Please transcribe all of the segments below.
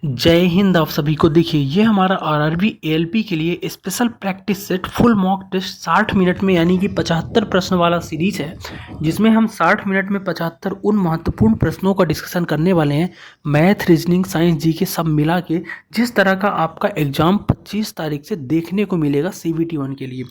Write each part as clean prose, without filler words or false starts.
जय हिंद। आप सभी को देखिए, ये हमारा आरआरबी एएलपी के लिए special practice set full mock test 60 minute में यानी कि 75 प्रश्न वाला सीरीज है, जिसमें हम 60 मिनट में 75 उन महत्वपूर्ण प्रश्नों का डिस्कशन करने वाले हैं। मैथ, रीजनिंग, साइंस, जीके सब मिला के जिस तरह का आपका एग्जाम 25 तारीख से देखने को मिलेगा CBT 1 के लिए।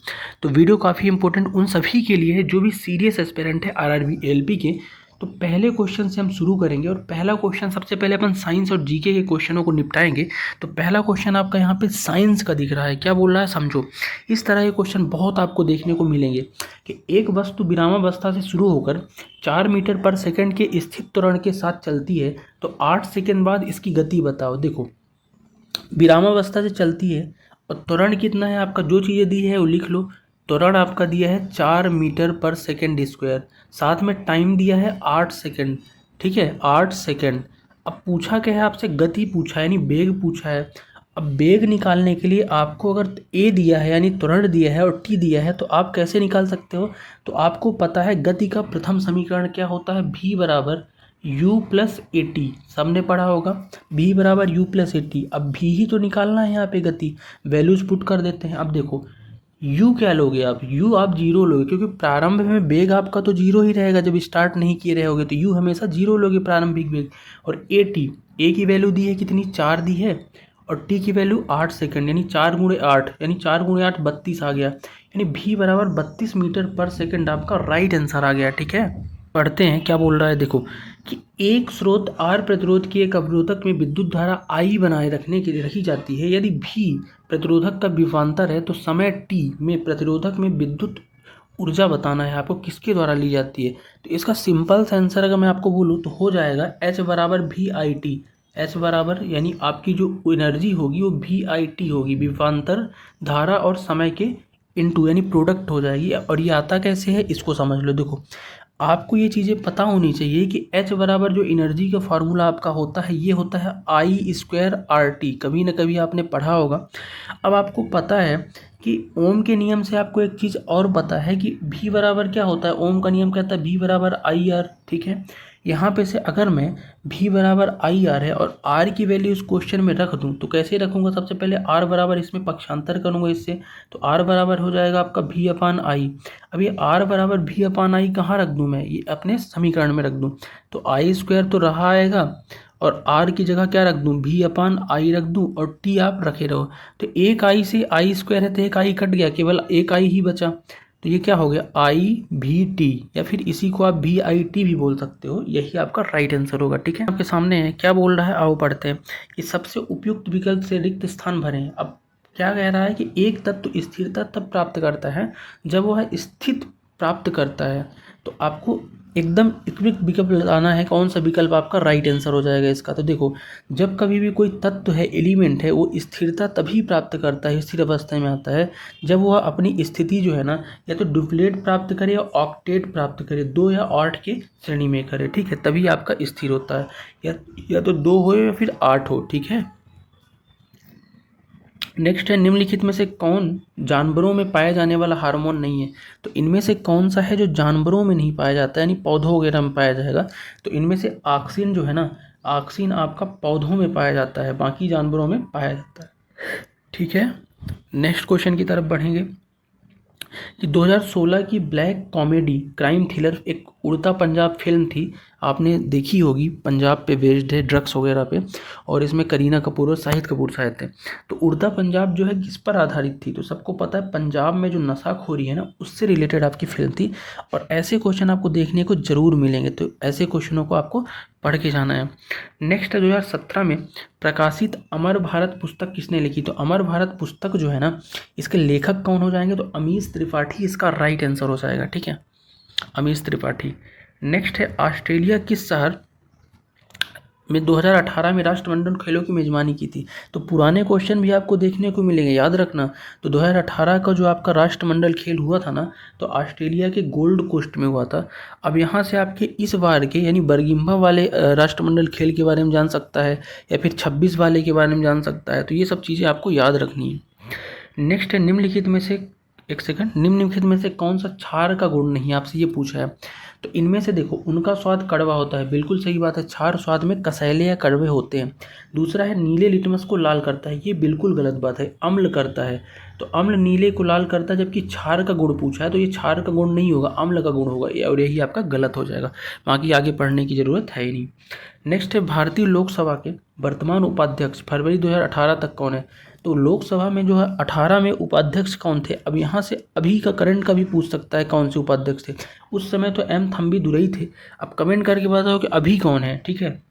तो वीडियो काफ़ी इंपॉर्टेंट उन सभी के लिए है जो भी सीरियस एस्पिरेंट है आरआरबी एएलपी के। तो पहले क्वेश्चन से हम शुरू करेंगे और पहला क्वेश्चन सबसे पहले अपन साइंस और जीके के क्वेश्चनों को निपटाएंगे। तो पहला क्वेश्चन आपका यहाँ पे साइंस का दिख रहा है, क्या बोल रहा है समझो। इस तरह के क्वेश्चन बहुत आपको देखने को मिलेंगे कि एक वस्तु विरामावस्था से शुरू होकर 4 मीटर पर सेकंड के स्थिर त्वरण के साथ चलती है, तो 8 सेकंड बाद इसकी गति बताओ। देखो, विरामावस्था से चलती है और त्वरण कितना है आपका, जो चीज़ें दी है वो लिख लो। त्वरण आपका दिया है 4 मीटर पर सेकेंड स्क्वायर, साथ में टाइम दिया है 8 सेकेंड। ठीक है, 8 सेकेंड। अब पूछा क्या है आपसे, गति पूछा है यानी वेग पूछा है। अब वेग निकालने के लिए आपको अगर ए दिया है यानी त्वरण दिया है और टी दिया है तो आप कैसे निकाल सकते हो। तो आपको पता है गति का प्रथम समीकरण क्या होता है, v बराबर u प्लस ए टी। सबने पढ़ा होगा v बराबर u प्लस ए टी। अब v ही तो निकालना है यहाँ पे, गति वैल्यूज पुट कर देते हैं। अब देखो u क्या लोगे आप, u आप जीरो लोगे क्योंकि प्रारंभ में वेग आपका तो जीरो ही रहेगा जब स्टार्ट नहीं किए रहोगे, तो u हमेशा जीरो लोगे प्रारंभिक वेग। और ए टी, ए की वैल्यू दी है कितनी, 4 दी है, और टी की वैल्यू 8 सेकंड यानी 4 गुणे 8 यानी 4 गुणे 8 32 आ गया, यानी v बराबर 32 मीटर पर सेकंड आपका राइट आंसर आ गया। ठीक है, पढ़ते हैं क्या बोल रहा है। देखो कि एक स्रोत R प्रतिरोध की एक अवरोधक में विद्युत धारा I बनाए रखने के लिए रखी जाती है। यदि V प्रतिरोधक का विभवांतर है तो समय T में प्रतिरोधक में विद्युत ऊर्जा बताना है आपको, किसके द्वारा ली जाती है। तो इसका सिंपल सा आंसर अगर मैं आपको बोलूँ तो हो जाएगा H बराबर VIT। H बराबर यानी आपकी जो एनर्जी होगी वो VIT होगी, विभवांतर धारा और समय के इनटू यानी प्रोडक्ट हो जाएगी। और ये आता कैसे है इसको समझ लो। देखो, आपको ये चीज़ें पता होनी चाहिए कि H बराबर जो एनर्जी का फार्मूला आपका होता है ये होता है I²RT। कभी ना कभी आपने पढ़ा होगा। अब आपको पता है कि ओम के नियम से आपको एक चीज़ और पता है कि V बराबर क्या होता है, ओम का नियम कहता है V बराबर IR। ठीक है, यहाँ पे से अगर मैं V बराबर IR है और R की वैल्यू इस क्वेश्चन में रख दूँ तो कैसे रखूँगा, सबसे पहले R बराबर इसमें पक्षांतर करूँगा इससे, तो R बराबर हो जाएगा आपका V अपान I। अब ये R बराबर V अपान I कहाँ रख दूँ मैं, ये अपने समीकरण में रख दूँ, तो I² तो रहा आएगा और R की जगह क्या रख दूँ, V अपान I रख दूँ और T आप रखे रहो। तो एक I से I² है तो एक I कट गया, केवल एक I ही बचा, तो ये क्या हो गया IVT, या फिर इसी को आप VIT भी बोल सकते हो। यही आपका राइट आंसर होगा। ठीक है, आपके सामने है क्या बोल रहा है, आओ पढ़ते हैं कि सबसे उपयुक्त विकल्प से रिक्त स्थान भरें। अब क्या कह रहा है कि एक तत्व स्थिरता तब प्राप्त करता है जब वह स्थित प्राप्त करता है। तो आपको एकदम उपयुक्त विकल्प लगाना है, कौन सा विकल्प आपका राइट आंसर हो जाएगा इसका। तो देखो, जब कभी भी कोई तत्व है, एलिमेंट है, वो स्थिरता तभी प्राप्त करता है, स्थिर अवस्था में आता है जब वह अपनी स्थिति जो है ना या तो डुप्लेट प्राप्त करे या ऑक्टेट प्राप्त करे, 2 या 8 के श्रेणी में करे। ठीक है, तभी आपका स्थिर होता है, या तो 2 हो या फिर 8 हो। ठीक है, नेक्स्ट है निम्नलिखित में से कौन जानवरों में पाया जाने वाला हार्मोन नहीं है। तो इनमें से कौन सा है जो जानवरों में नहीं पाया जाता है यानी पौधों वगैरह में पाया जाएगा। तो इनमें से ऑक्सिन जो है ना, ऑक्सिन आपका पौधों में पाया जाता है, बाकी जानवरों में पाया जाता है। ठीक है, नेक्स्ट क्वेश्चन की तरफ बढ़ेंगे कि 2016 की ब्लैक कॉमेडी क्राइम थ्रिलर एक उड़ता पंजाब फिल्म थी, आपने देखी होगी, पंजाब पे बेस्ड है, ड्रग्स वगैरह पे, और इसमें करीना कपूर और शाहिद कपूर शायद थे। तो उड़ता पंजाब जो है किस पर आधारित थी, तो सबको पता है पंजाब में जो नशाखोरी है ना उससे रिलेटेड आपकी फिल्म थी। और ऐसे क्वेश्चन आपको देखने को जरूर मिलेंगे, तो ऐसे क्वेश्चनों को आपको पढ़ के जाना है। नेक्स्ट है 2017 में प्रकाशित अमर भारत पुस्तक किसने लिखी। तो अमर भारत पुस्तक जो है ना इसके लेखक कौन हो जाएंगे, तो अमीश त्रिपाठी इसका राइट आंसर हो जाएगा। ठीक है, अमीश त्रिपाठी। नेक्स्ट है ऑस्ट्रेलिया किस शहर में 2018 में राष्ट्रमंडल खेलों की मेजबानी की थी। तो पुराने क्वेश्चन भी आपको देखने को मिलेंगे, याद रखना। तो 2018 का जो आपका राष्ट्रमंडल खेल हुआ था ना, तो ऑस्ट्रेलिया के गोल्ड कोस्ट में हुआ था। अब यहाँ से आपके इस बार के यानी बरगिम्बा वाले राष्ट्रमंडल खेल के बारे में जान सकता है, या फिर 26 वाले के बारे में जान सकता है। तो ये सब चीज़ें आपको याद रखनी है। नेक्स्ट है निम्नलिखित में से, एक सेकंड, निम्नलिखित में से कौन सा क्षार का गुण नहीं, आपसे ये पूछा है। तो इनमें से देखो उनका स्वाद कड़वा होता है, बिल्कुल सही बात है, क्षार स्वाद में कसैले या कड़वे होते हैं। दूसरा है नीले लिटमस को लाल करता है, ये बिल्कुल गलत बात है, अम्ल करता है। तो अम्ल नीले को लाल करता है, जबकि क्षार का गुण पूछा है तो ये क्षार का गुण नहीं होगा, अम्ल का गुण होगा, और यही आपका गलत हो जाएगा। बाकी आगे पढ़ने की ज़रूरत है ही नहीं। नेक्स्ट है भारतीय लोकसभा के वर्तमान उपाध्यक्ष फरवरी 2018 तक कौन है? तो लोकसभा में जो है 18 में उपाध्यक्ष कौन थे? अब यहाँ से अभी का करंट का भी पूछ सकता है कौन से उपाध्यक्ष थे। उस समय तो एम थम्बी दुरई थे। अब कमेंट करके बताओ कि अभी कौन है, ठीक है।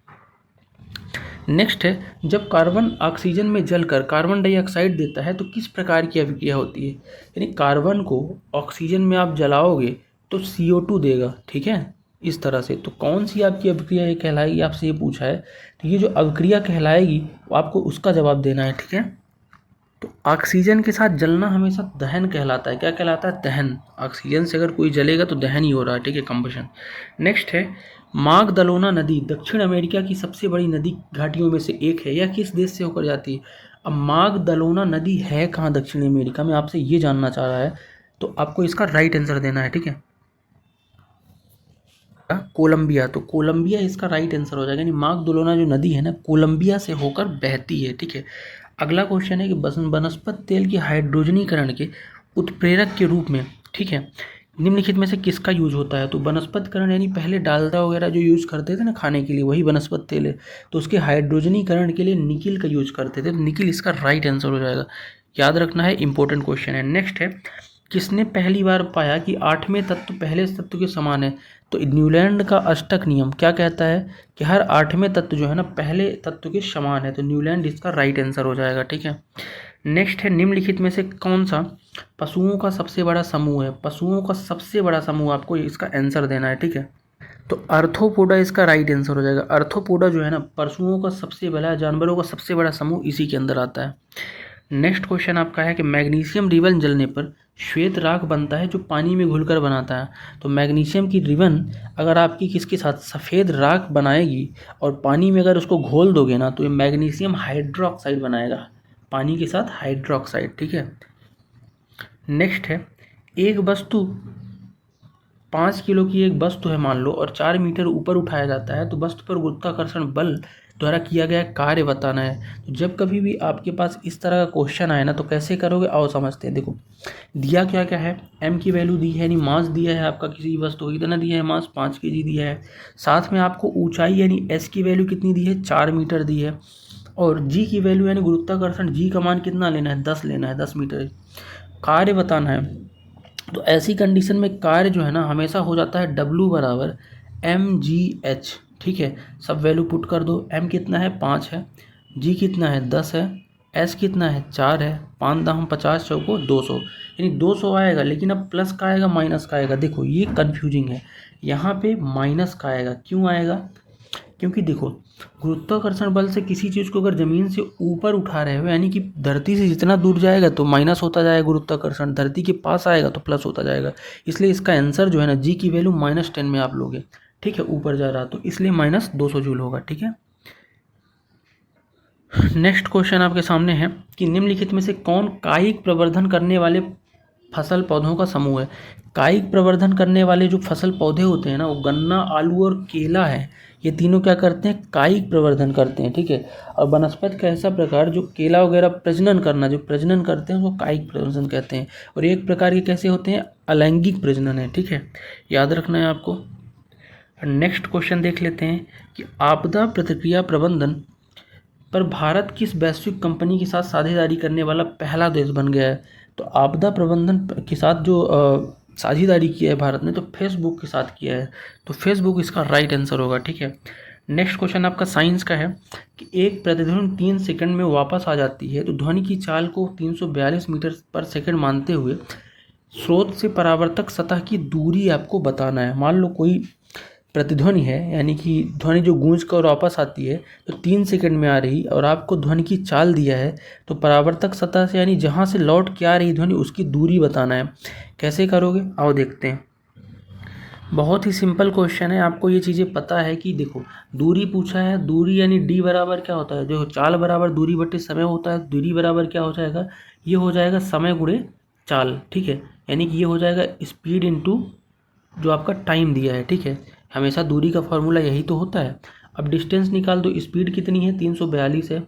नेक्स्ट है जब कार्बन ऑक्सीजन में जलकर कार्बन डाइऑक्साइड देता है तो किस प्रकार की अभिक्रिया होती है? यानी कार्बन को ऑक्सीजन में आप जलाओगे तो CO2 देगा, ठीक है, इस तरह से। तो कौन सी आपकी अभिक्रिया ये कहलाएगी, आपसे ये पूछा है। तो ये जो अभिक्रिया कहलाएगी वो आपको उसका जवाब देना है, ठीक है। तो ऑक्सीजन के साथ जलना हमेशा दहन कहलाता है। क्या कहलाता है? दहन। ऑक्सीजन से अगर कोई जलेगा तो दहन ही हो रहा है, ठीक है, कंबशन। नेक्स्ट है मागदलोना नदी दक्षिण अमेरिका की सबसे बड़ी नदी घाटियों में से एक है। यह किस देश से होकर जाती है? अब मागदलोना नदी है कहाँ दक्षिण अमेरिका में, आपसे ये जानना चाह रहा है। तो आपको इसका राइट आंसर देना है, ठीक है। कोलंबिया, तो कोलंबिया इसका राइट आंसर हो जाएगा। यानी मागदलोना जो नदी है ना, कोलंबिया से होकर बहती है, ठीक है। अगला क्वेश्चन है कि वनस्पति तेल के हाइड्रोजनीकरण के उत्प्रेरक के रूप में, ठीक है, निम्नलिखित में से किसका यूज होता है? तो वनस्पतिकरण यानी पहले डालडा वगैरह जो यूज करते थे ना खाने के लिए, वही वनस्पति तेल है। तो उसके हाइड्रोजनीकरण के लिए निकिल का यूज करते थे, तो निकिल इसका राइट आंसर हो जाएगा। याद रखना है, इंपॉर्टेंट क्वेश्चन है। नेक्स्ट है किसने पहली बार पाया कि 8वें तत्व पहले तत्व के समान है? तो न्यूलैंड का अष्टक नियम क्या कहता है कि हर 8वें तत्व जो है ना पहले तत्व के समान है। तो न्यूलैंड इसका राइट आंसर हो जाएगा, ठीक है। नेक्स्ट है निम्नलिखित में से कौन सा पशुओं का सबसे बड़ा समूह है? पशुओं का सबसे बड़ा समूह, आपको इसका आंसर देना है, ठीक है। तो आर्थ्रोपोडा इसका राइट आंसर हो जाएगा। आर्थ्रोपोडा जो है ना पशुओं का सबसे बड़ा, जानवरों का सबसे बड़ा समूह इसी के अंदर आता है। नेक्स्ट क्वेश्चन आपका है कि मैग्नीशियम रिबन जलने पर श्वेत राख बनता है जो पानी में घुलकर बनाता है। तो मैग्नीशियम की रिबन अगर आपकी किसके साथ सफ़ेद राख बनाएगी और पानी में अगर उसको घोल दोगे ना तो ये मैग्नीशियम हाइड्रोक्साइड बनाएगा, पानी के साथ हाइड्रोक्साइड, ठीक है। नेक्स्ट है एक वस्तु 5 किलो की एक वस्तु है मान लो, और 4 मीटर ऊपर उठाया जाता है, तो वस्तु पर गुरुत्वाकर्षण बल द्वारा किया गया कार्य बताना है। तो जब कभी भी आपके पास इस तरह का क्वेश्चन आए ना तो कैसे करोगे, आओ समझते हैं। देखो दिया क्या क्या है, m की वैल्यू दी है, यानी मास दिया है आपका, किसी वस्तु को कितना दिया है, मास 5 kg दिया है। साथ में आपको ऊंचाई यानी s की वैल्यू कितनी दी है, 4 मीटर दी है। और g की वैल्यू यानी गुरुत्वाकर्षण g का मान कितना लेना है, 10 लेना है, 10 मीटर। कार्य बताना है। तो ऐसी कंडीशन में कार्य जो है ना हमेशा हो जाता है W बराबर mgh, ठीक है। सब वैल्यू पुट कर दो। m कितना है, 5 है, g कितना है, 10 है, s कितना है, 4 है, 5 दाम 50 चौको 200, यानी 200 आएगा। लेकिन अब प्लस का आएगा माइनस का आएगा, देखो ये कन्फ्यूजिंग है। यहाँ पे माइनस का आएगा, क्यों आएगा? क्योंकि देखो गुरुत्वाकर्षण बल से किसी चीज़ को अगर ज़मीन से ऊपर उठा रहे हो, यानी कि धरती से जितना दूर जाएगा तो माइनस होता जाएगा गुरुत्वाकर्षण, धरती के पास आएगा तो प्लस होता जाएगा। इसलिए इसका आंसर जो है ना जी की वैल्यू -10 में आप लोगे, ठीक है, ऊपर जा रहा तो इसलिए -200 जूल होगा, ठीक है। नेक्स्ट क्वेश्चन आपके सामने है कि निम्नलिखित में से कौन कायिक प्रवर्धन करने वाले फसल पौधों का समूह है? कायिक प्रवर्धन करने वाले जो फसल पौधे होते हैं ना वो गन्ना, आलू और केला है। ये तीनों क्या करते हैं, कायिक प्रवर्धन करते हैं, ठीक है। और वनस्पति का ऐसा प्रकार जो केला वगैरह प्रजनन करना, जो प्रजनन करते हैं वो कायिक प्रवर्धन कहते हैं। और एक प्रकार के कैसे होते हैं, अलैंगिक प्रजनन है, ठीक है, याद रखना है आपको। नेक्स्ट क्वेश्चन देख लेते हैं कि आपदा प्रतिक्रिया प्रबंधन पर भारत किस वैश्विक कंपनी के साथ साझेदारी करने वाला पहला देश बन गया है? तो आपदा प्रबंधन के साथ जो साझेदारी किया है भारत ने, तो फेसबुक के साथ किया है। तो फेसबुक इसका राइट आंसर होगा, ठीक है। नेक्स्ट क्वेश्चन आपका साइंस का है कि एक प्रतिध्वनि 3 सेकंड में वापस आ जाती है, तो ध्वनि की चाल को 342 मीटर पर सेकंड मानते हुए स्रोत से परावर्तक सतह की दूरी आपको बताना है। मान लो कोई प्रतिध्वनि है, यानी कि ध्वनि जो गूंज कर वापस आती है तो 3 सेकंड में आ रही, और आपको ध्वनि की चाल दिया है, तो परावर्तक सतह से यानी जहाँ से लौट के आ रही ध्वनि उसकी दूरी बताना है। कैसे करोगे, आओ देखते हैं। बहुत ही सिंपल क्वेश्चन है, आपको ये चीज़ें पता है कि देखो दूरी पूछा है, दूरी यानी d बराबर क्या होता है, जो चाल बराबर दूरी बटे समय होता है, दूरी बराबर क्या हो जाएगा, ये हो जाएगा समय गुणे चाल, ठीक है। यानी कि ये हो जाएगा स्पीड इंटू जो आपका टाइम दिया है, ठीक है। हमेशा दूरी का फॉर्मूला यही तो होता है। अब डिस्टेंस निकाल दो, स्पीड कितनी है 342 है,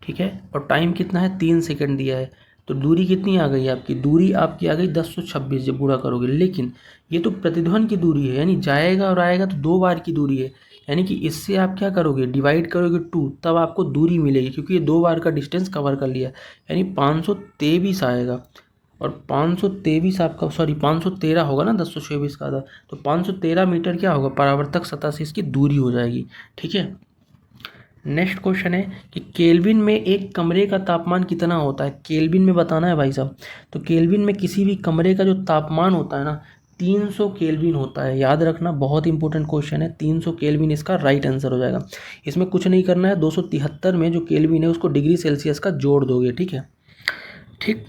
ठीक है, और टाइम कितना है 3 सेकंड दिया है। तो दूरी कितनी आ गई आपकी, दूरी आपकी आ गई 1026 जब पूरा करोगे। लेकिन ये तो प्रतिध्वनि की दूरी है, यानी जाएगा और आएगा तो 2 बार की दूरी है, यानी कि इससे आप क्या करोगे, डिवाइड करोगे 2, तब आपको दूरी मिलेगी, क्योंकि ये 2 बार का डिस्टेंस कवर कर लिया, यानी 523 आएगा। और 523 आपका, सॉरी 513 होगा ना, 1026 का था, तो 513 मीटर क्या होगा, परावर्तक सतह से इसकी दूरी हो जाएगी, ठीक है। नेक्स्ट क्वेश्चन है कि केल्विन में एक कमरे का तापमान कितना होता है, केल्विन में बताना है भाई साहब। तो केल्विन में किसी भी कमरे का जो तापमान होता है ना, 300 केल्विन होता है, याद रखना, बहुत इंपॉर्टेंट क्वेश्चन है। 300 केल्विन इसका राइट आंसर हो जाएगा। इसमें कुछ नहीं करना है, 273 में जो केल्विन है उसको डिग्री सेल्सियस का जोड़ दोगे, ठीक है। ठीक,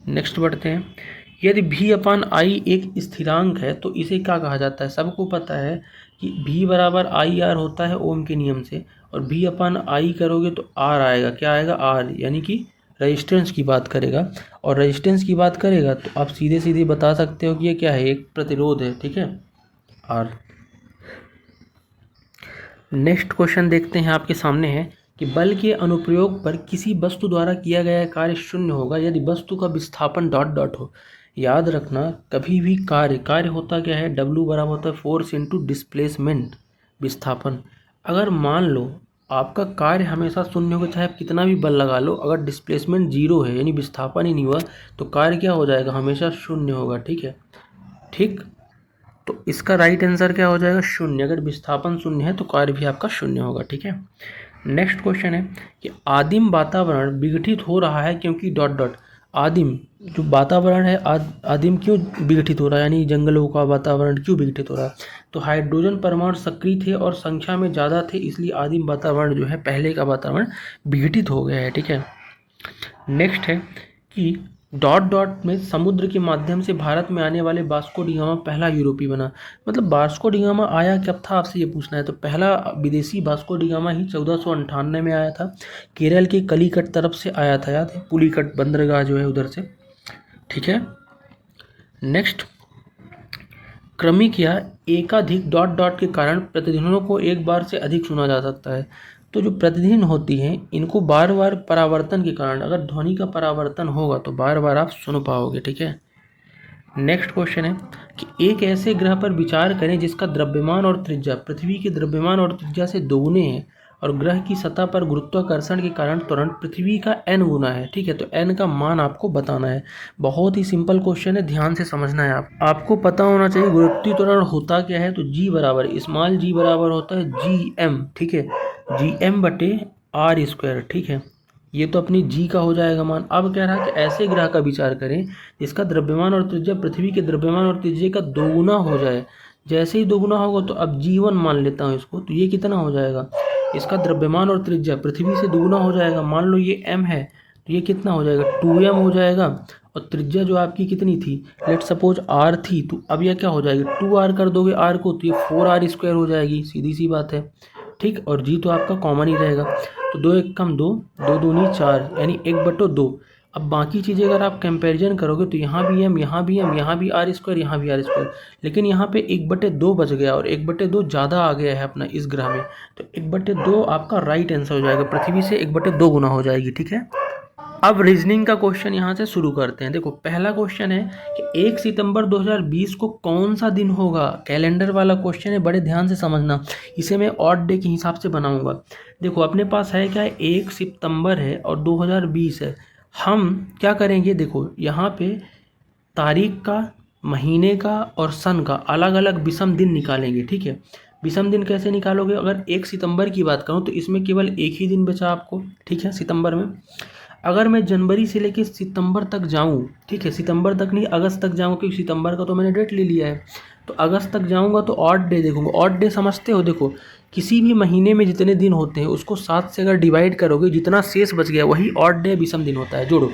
नेक्स्ट बढ़ते हैं। यदि V/I एक स्थिरांक है तो इसे क्या कहा जाता है, सबको पता है कि V बराबर IR होता है ओम के नियम से, और V/I करोगे तो R आएगा, क्या आएगा R, यानी कि रेजिस्टेंस की बात करेगा। और रेजिस्टेंस की बात करेगा तो आप सीधे सीधे बता सकते हो कि ये क्या है, एक प्रतिरोध है, ठीक है, R। नेक्स्ट क्वेश्चन देखते हैं, आपके सामने है कि बल के अनुप्रयोग पर किसी वस्तु द्वारा किया गया कार्य शून्य होगा यदि वस्तु का विस्थापन डॉट डॉट हो। याद रखना, कभी भी कार्य होता क्या है, W बराबर होता है फोर्स इंटू डिस्प्लेसमेंट, विस्थापन। अगर मान लो आपका कार्य हमेशा शून्य होगा, चाहे आप कितना भी बल लगा लो, अगर डिस्प्लेसमेंट 0 है यानी विस्थापन ही नहीं हुआ, तो कार्य क्या हो जाएगा, हमेशा शून्य होगा, ठीक है। ठीक, तो इसका राइट आंसर क्या हो जाएगा, शून्य। अगर विस्थापन शून्य है तो कार्य भी आपका शून्य होगा, ठीक है। नेक्स्ट क्वेश्चन है कि आदिम वातावरण विघटित हो रहा है क्योंकि डॉट डॉट। आदिम जो वातावरण है, आदिम क्यों विघटित हो रहा है, यानी जंगलों का वातावरण क्यों विघटित हो रहा है, तो हाइड्रोजन परमाणु सक्रिय थे और संख्या में ज़्यादा थे, इसलिए आदिम वातावरण जो है, पहले का वातावरण विघटित हो गया है, ठीक है। नेक्स्ट है कि डॉट डॉट में समुद्र के माध्यम से भारत में आने वाले वास्को डी गामा पहला यूरोपीय बना। मतलब वास्को डी गामा आया कब था, आपसे ये पूछना है। तो पहला विदेशी वास्को डी गामा ही 1498 में आया था, केरल के कलीकट तरफ से आया था, याद है, पुलिकट बंदरगाह जो है उधर से, ठीक है। नेक्स्ट, क्रमिक या एकाधिक डॉट डॉट के कारण प्रतिध्वनियों को एक बार से अधिक सुना जा सकता है। तो जो प्रतिध्वनि होती हैं इनको बार बार परावर्तन के कारण, अगर ध्वनि का परावर्तन होगा तो बार बार आप सुन पाओगे, ठीक है। नेक्स्ट क्वेश्चन है कि एक ऐसे ग्रह पर विचार करें जिसका द्रव्यमान और त्रिज्या पृथ्वी के द्रव्यमान और त्रिज्या से दोगुने हैं और ग्रह की सतह पर गुरुत्वाकर्षण के कारण त्वरण पृथ्वी का n गुना है, ठीक है। तो n का मान आपको बताना है। बहुत ही सिंपल क्वेश्चन है, ध्यान से समझना है। आपको पता होना चाहिए गुरुत्वीय त्वरण होता क्या है। तो g बराबर, स्मॉल g बराबर होता है gm, ठीक है, gm/r², ठीक है। ये तो अपनी g का हो जाएगा मान। अब कह रहा है कि ऐसे ग्रह का विचार करें जिसका द्रव्यमान और त्रिज्या पृथ्वी के द्रव्यमान और त्रिज्या का दोगुना हो जाए। जैसे ही दोगुना होगा तो अब g1 मान लेता हूँ इसको, तो ये कितना हो जाएगा, इसका द्रव्यमान और त्रिज्या पृथ्वी से दोगुना हो जाएगा। मान लो ये m है तो ये कितना हो जाएगा, 2m हो जाएगा। और त्रिज्या जो आपकी कितनी थी, लेट सपोज r थी, तो अब यह क्या हो जाएगी, 2r कर दोगे r को तो ये 4r² हो जाएगी, सीधी सी बात है, ठीक। और g तो आपका कॉमन ही रहेगा, तो 2 1 कम 2, 2 दूनी 4, यानी 1/2। अब बाकी चीज़ें अगर आप कंपैरिजन करोगे तो यहाँ भी m, यहाँ भी m, यहाँ भी r², यहाँ भी r², लेकिन यहाँ पे 1/2 बच गया और 1/2 ज़्यादा आ गया है अपना इस ग्रह में, तो 1/2 आपका राइट आंसर हो जाएगा, पृथ्वी से 1/2 गुना हो जाएगी, ठीक है। अब रीजनिंग का क्वेश्चन यहाँ से शुरू करते हैं। देखो पहला क्वेश्चन है कि 1 सितंबर 2020 को कौन सा दिन होगा। कैलेंडर वाला क्वेश्चन है, बड़े ध्यान से समझना। इसे मैं ऑड डे के हिसाब से बनाऊंगा। देखो अपने पास है क्या, 1 सितंबर है और 2020 है। हम क्या करेंगे, देखो यहाँ पे तारीख का, महीने का और सन का अलग अलग विषम दिन निकालेंगे, ठीक है। विषम दिन कैसे निकालोगे, अगर 1 सितंबर की बात करूँ तो इसमें केवल एक ही दिन बचा आपको, ठीक है, सितंबर में। अगर मैं जनवरी से लेकर सितंबर तक जाऊं, ठीक है, सितंबर तक नहीं अगस्त तक जाऊं, क्योंकि सितंबर का तो मैंने डेट ले लिया है, तो अगस्त तक जाऊंगा तो ऑड डे देखूंगा। ऑड डे समझते हो, देखो किसी भी महीने में जितने दिन होते हैं उसको 7 से अगर डिवाइड करोगे, जितना शेष बच गया वही ऑड डे विषम दिन होता है। जोड़ो,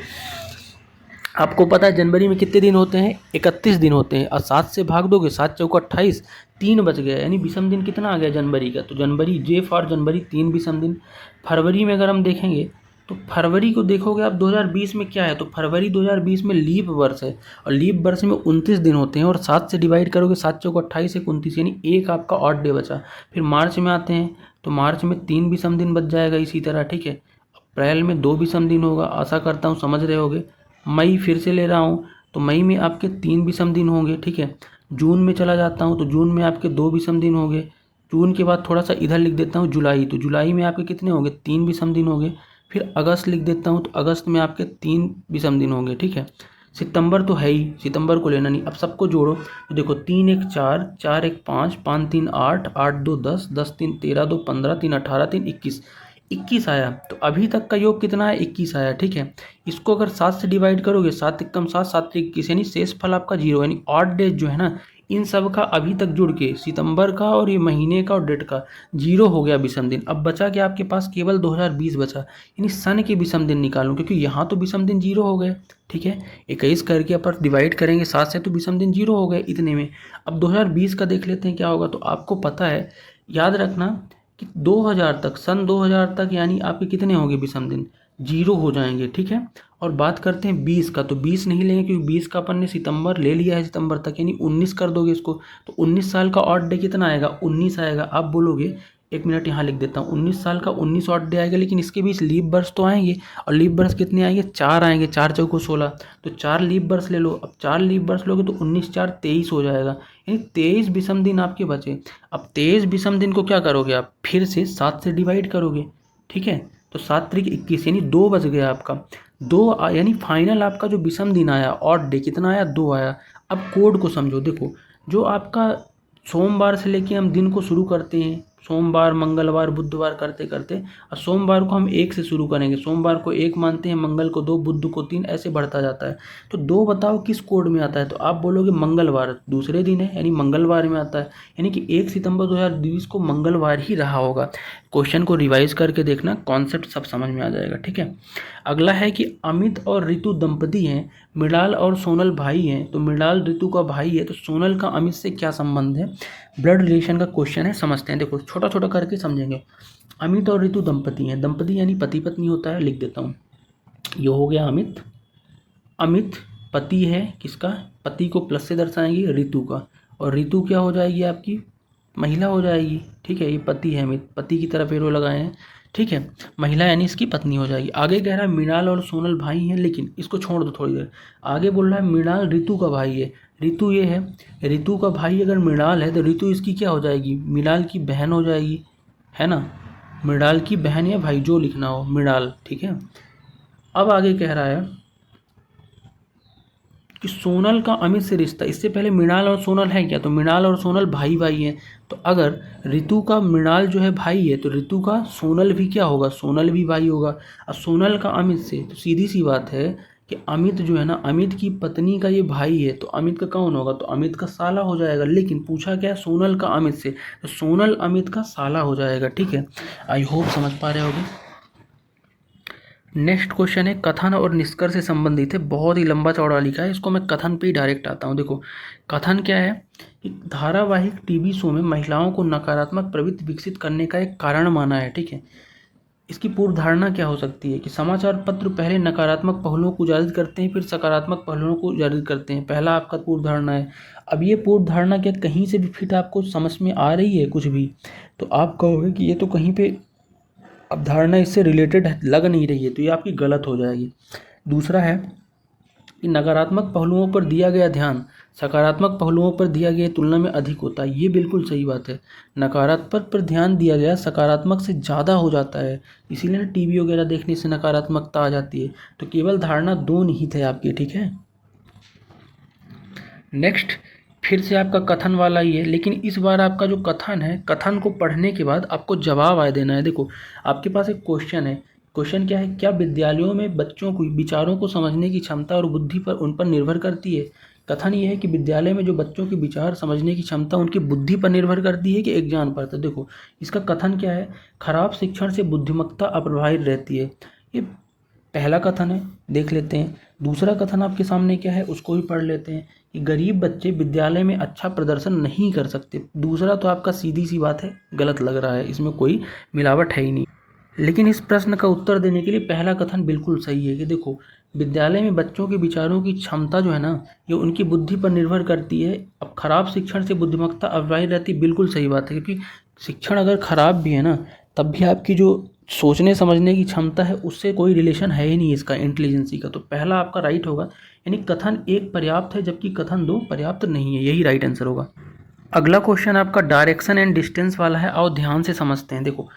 आपको पता है जनवरी में कितने दिन होते हैं, 31 दिन होते हैं, और 7 से भाग दोगे, 7 चौका 28, 3 बच गया, यानी विषम दिन कितना आ गया जनवरी का। तो जनवरी, जे फॉर जनवरी 3 विषम दिन। फरवरी में अगर हम देखेंगे तो फरवरी को देखोगे आप 2020 में क्या है, तो फरवरी 2020 में लीप वर्ष है और लीप वर्ष में 29 दिन होते हैं और 7 से डिवाइड करोगे 7 चौको 28 एक 29 यानी एक आपका ऑड डे बचा। फिर मार्च में आते हैं तो मार्च में 3 विषम दिन बच जाएगा इसी तरह, ठीक है। अप्रैल में 2 विषम दिन होगा, आशा करता हूँ समझ रहे होगे। मई फिर से ले रहा हूँ तो मई में आपके 3 विषम दिन होंगे, ठीक है। जून में चला जाता हूँ तो जून में आपके 2 विषम दिन होंगे। जून के बाद थोड़ा सा इधर लिख देता हूँ जुलाई, तो जुलाई में आपके कितने होंगे, 3 विषम दिन होंगे। फिर अगस्त लिख देता हूँ तो अगस्त में आपके 3 विषम दिन होंगे, ठीक है। सितंबर तो है ही, सितंबर को लेना नहीं। अब सबको जोड़ो तो देखो 3 एक 4, 4 एक 5, 5 3 8, 8 2 10, 10 3 13, 2 15, 3 18, 3 21, 21 आया। तो अभी तक का योग कितना है, 21 आया, ठीक है। इसको अगर 7 से डिवाइड करोगे 7 एकम 7, 7 21 यानी शेष फल आपका 0 यानी ऑड डेज जो है ना, इन सब का अभी तक जुड़ के सितंबर का और ये महीने का और डेट का 0 हो गया विषम दिन। अब बचा कि आपके पास केवल 2020 बचा, यानी सन के विषम दिन निकालूं क्योंकि यहाँ तो विषम दिन 0 हो गए, ठीक है। 21 करके अपन डिवाइड करेंगे 7 से तो विषम दिन 0 हो गए इतने में। अब 2020 का देख लेते हैं क्या होगा। तो आपको पता है, याद रखना कि 2000 तक, सन 2000 तक यानी आपके कितने होंगे विषम दिन, 0 हो जाएंगे, ठीक है। और बात करते हैं 20 का, तो 20 नहीं लेंगे क्योंकि 20 का अपन ने सितंबर ले लिया है, सितंबर तक यानी 19 कर दोगे इसको तो 19 साल का ऑड डे कितना आएगा, 19 आएगा। आप बोलोगे, एक मिनट यहाँ लिख देता हूँ, 19 साल का 19 ऑड डे आएगा, लेकिन इसके बीच लीप वर्ष तो आएंगे और लीप वर्ष कितने आएंगे, 4 आएंगे, 4 चौको 16, तो 4 लीप वर्ष ले लो। अब 4 लीप वर्ष लोगे तो 19 4 23 हो जाएगा, यानी 23 विषम दिन आपके बचे। अब 23 विषम दिन को क्या करोगे आप, फिर से 7 से डिवाइड करोगे, ठीक है। तो 7 त्रिक 21 यानी 2 बच गया आपका, 2 यानी फाइनल आपका जो विषम दिन आया ऑड डे कितना आया, 2 आया। अब कोड को समझो, देखो जो आपका सोमवार से लेके हम दिन को शुरू करते हैं, सोमवार मंगलवार बुधवार करते करते, और सोमवार को हम 1 से शुरू करेंगे, सोमवार को 1 मानते हैं, मंगल को 2, बुध को 3, ऐसे बढ़ता जाता है। तो 2 बताओ किस कोड में आता है, तो आप बोलोगे मंगलवार, दूसरे दिन है यानी मंगलवार में आता है, यानी कि 1 सितंबर 2020 को मंगलवार ही रहा होगा। क्वेश्चन को रिवाइज करके देखना, कॉन्सेप्ट सब समझ में आ जाएगा, ठीक है। अगला है कि अमित और ऋतु दंपति हैं, मृणाल और सोनल भाई हैं, तो मृणाल ऋतु का भाई है तो सोनल का अमित से क्या संबंध है, ब्लड रिलेशन का क्वेश्चन है, समझते हैं। देखो छोटा छोटा करके समझेंगे। अमित और ऋतु दंपति हैं, दंपति यानी पति पत्नी होता है, लिख देता हूँ, ये हो गया अमित। अमित पति है किसका, पति को प्लस से दर्शाएंगे ऋतु का, और ऋतु क्या हो जाएगी आपकी, महिला हो जाएगी, ठीक है। ये पति है अमित, पति की तरफ एरो लगाए हैं, ठीक है। महिला यानी इसकी पत्नी हो जाएगी। आगे कह रहा है मृणाल और सोनल भाई हैं, लेकिन इसको छोड़ दो थोड़ी देर। आगे बोल रहा है मृणाल ऋतु का भाई है, ऋतु ये है, ऋतु का भाई अगर मृणाल है तो ऋतु इसकी क्या हो जाएगी, मृणाल की बहन हो जाएगी, है ना। मृणाल की बहन या भाई जो लिखना हो, मृणाल, ठीक है। अब आगे कह रहा है कि सोनल का अमित से रिश्ता, इससे पहले मृणाल और सोनल है क्या, तो मृणाल और सोनल भाई भाई हैं। तो अगर ऋतु का मृणाल जो है भाई है तो ऋतु का सोनल भी क्या होगा, सोनल भी भाई होगा। और सोनल का अमित से, तो सीधी सी बात है कि अमित जो है ना, अमित की पत्नी का ये भाई है तो अमित का कौन होगा, तो अमित का साला हो जाएगा। लेकिन पूछा क्या है, सोनल का अमित से, तो सोनल अमित का साला हो जाएगा, ठीक है। आई होप समझ पा रहे होगे। नेक्स्ट क्वेश्चन है कथन और निष्कर्ष से संबंधित है, बहुत ही लंबा चौड़ा लिखा है, इसको मैं कथन पे ही डायरेक्ट आता हूँ। देखो कथन क्या है कि धारावाहिक टीवी शो में महिलाओं को नकारात्मक प्रवृत्ति विकसित करने का एक कारण माना है, ठीक है। इसकी पूर्व धारणा क्या हो सकती है कि समाचार पत्र पहले नकारात्मक पहलुओं को उजागर करते हैं फिर सकारात्मक पहलुओं को उजागर करते हैं, पहला आपका पूर्व धारणा है। अब ये पूर्व धारणा क्या कहीं से भी फिट आपको समझ में आ रही है कुछ भी, तो आप कहोगे कि ये तो कहीं पे अब धारणा इससे रिलेटेड लग नहीं रही है, तो ये आपकी गलत हो जाएगी। दूसरा है कि नकारात्मक पहलुओं पर दिया गया ध्यान सकारात्मक पहलुओं पर दिया गया तुलना में अधिक होता है, ये बिल्कुल सही बात है। नकारात्मक पर ध्यान दिया गया सकारात्मक से ज़्यादा हो जाता है, इसीलिए ना टीवी वगैरह देखने से नकारात्मकता आ जाती है। तो केवल धारणा 2 निहित है आपकी, ठीक है। नेक्स्ट फिर से आपका कथन वाला ही है, लेकिन इस बार आपका जो कथन है, कथन को पढ़ने के बाद आपको जवाब आ देना है। देखो आपके पास एक क्वेश्चन है, क्वेश्चन क्या है, क्या विद्यालयों में बच्चों को विचारों को समझने की क्षमता और बुद्धि पर उन पर निर्भर करती है। कथन ये है कि विद्यालय में जो बच्चों की विचार समझने की क्षमता उनकी बुद्धि पर निर्भर करती है कि एक ज्ञान पर। तो देखो इसका कथन क्या है, खराब शिक्षण से बुद्धिमत्ता अप्रभावित रहती है, ये पहला कथन है, देख लेते हैं। दूसरा कथन आपके सामने क्या है उसको भी पढ़ लेते हैं कि गरीब बच्चे विद्यालय में अच्छा प्रदर्शन नहीं कर सकते। दूसरा तो आपका सीधी सी बात है गलत लग रहा है, इसमें कोई मिलावट है ही नहीं। लेकिन इस प्रश्न का उत्तर देने के लिए पहला कथन बिल्कुल सही है कि देखो, विद्यालय में बच्चों के विचारों की क्षमता जो है ना, ये उनकी बुद्धि पर निर्भर करती है। अब खराब शिक्षण से बुद्धिमत्ता अप्रभावित रहती, बिल्कुल सही बात है, क्योंकि शिक्षण अगर खराब भी है ना, तब भी आपकी जो सोचने समझने की क्षमता है उससे कोई रिलेशन है ही नहीं इसका, इंटेलिजेंसी का। तो पहला आपका राइट होगा, यानी कथन 1 पर्याप्त है जबकि कथन 2 पर्याप्त नहीं है, यही राइट आंसर होगा। अगला क्वेश्चन आपका डायरेक्शन एंड डिस्टेंस वाला है, और ध्यान से समझते हैं। देखो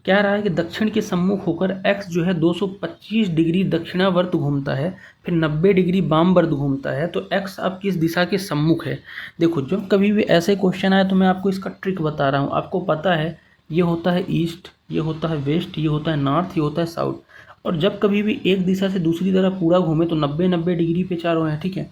क्या रहा है कि दक्षिण के सम्मुख होकर x जो है 225 डिग्री दक्षिणावर्त घूमता है, फिर 90 डिग्री वामवर्त घूमता है, तो x अब किस दिशा के सम्मुख है। देखो जब कभी भी ऐसे क्वेश्चन आए तो मैं आपको इसका ट्रिक बता रहा हूँ। आपको पता है ये होता है ईस्ट, ये होता है वेस्ट, ये होता है नॉर्थ, ये होता है साउथ। और जब कभी भी एक दिशा से दूसरी तरफ पूरा घूमे तो 90-90 डिग्री पे चारों हैं, ठीक है।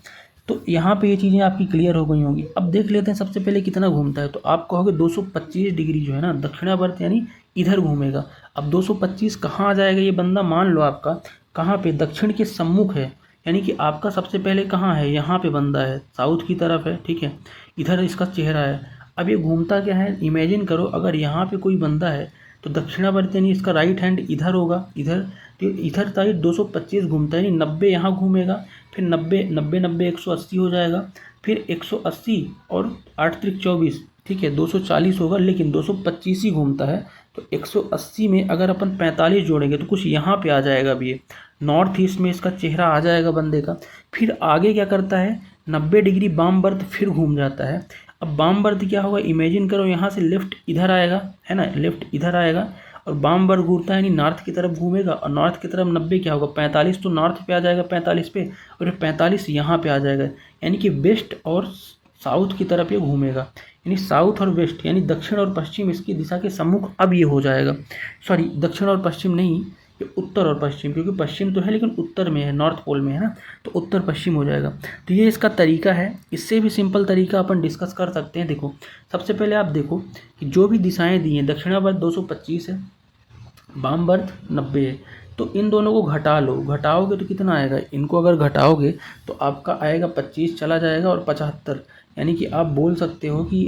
तो यहाँ पे ये चीज़ें आपकी क्लियर हो गई होंगी। अब देख लेते हैं सबसे पहले कितना घूमता है। तो आप कहोगे 225 डिग्री जो है ना दक्षिणावर्त, यानी इधर घूमेगा। अब 225 कहाँ आ जाएगा ये बंदा, मान लो आपका कहाँ पे, दक्षिण के सम्मुख है, यानी कि आपका सबसे पहले कहाँ है, यहाँ पे बंदा है, साउथ की तरफ है, ठीक है। इधर इसका चेहरा है। अब ये घूमता क्या है, इमेजिन करो अगर यहाँ पे कोई बंदा है तो दक्षिणावर्त यानी इसका राइट हैंड इधर होगा, इधर। तो इधर साइड 225 घूमता है, यानी 90 यहाँ घूमेगा, फिर 90 90 90 180 हो जाएगा, फिर 180 और 8 त्रिक 24, ठीक है, 240 होगा। लेकिन 225 ही घूमता है, तो 180 में अगर अपन 45 जोड़ेंगे तो कुछ यहाँ पे आ जाएगा। अब ये नॉर्थ ईस्ट में इसका चेहरा आ जाएगा बंदे का। फिर आगे क्या करता है, 90 डिग्री वामवर्त फिर घूम जाता है। अब वामवर्त क्या होगा, इमेजिन करो यहाँ से लेफ्ट इधर आएगा, है ना, लेफ्ट इधर आएगा, और वामवर्त घूमता है यानी नॉर्थ की तरफ घूमेगा, और नॉर्थ की तरफ 90 क्या होगा, 45 तो नॉर्थ पे आ जाएगा 45 पे, और 45 यहाँ पे आ जाएगा, यानी कि वेस्ट और साउथ की तरफ ये घूमेगा। यानी साउथ और वेस्ट यानी दक्षिण और पश्चिम इसकी दिशा के सम्मुख अब ये हो जाएगा। सॉरी, दक्षिण और पश्चिम नहीं, ये उत्तर और पश्चिम, क्योंकि पश्चिम तो है लेकिन उत्तर में है, नॉर्थ पोल में है ना, तो उत्तर पश्चिम हो जाएगा। तो ये इसका तरीका है। इससे भी सिंपल तरीका अपन डिस्कस कर सकते हैं। देखो सबसे पहले आप देखो कि जो भी दिशाएं दी हैं, दक्षिणावर्त 225 है, वामवर्त 90 है, तो इन दोनों को घटा लो। घटाओगे तो कितना आएगा, इनको अगर घटाओगे तो आपका आएगा 25 चला जाएगा और 75, यानी कि आप बोल सकते हो कि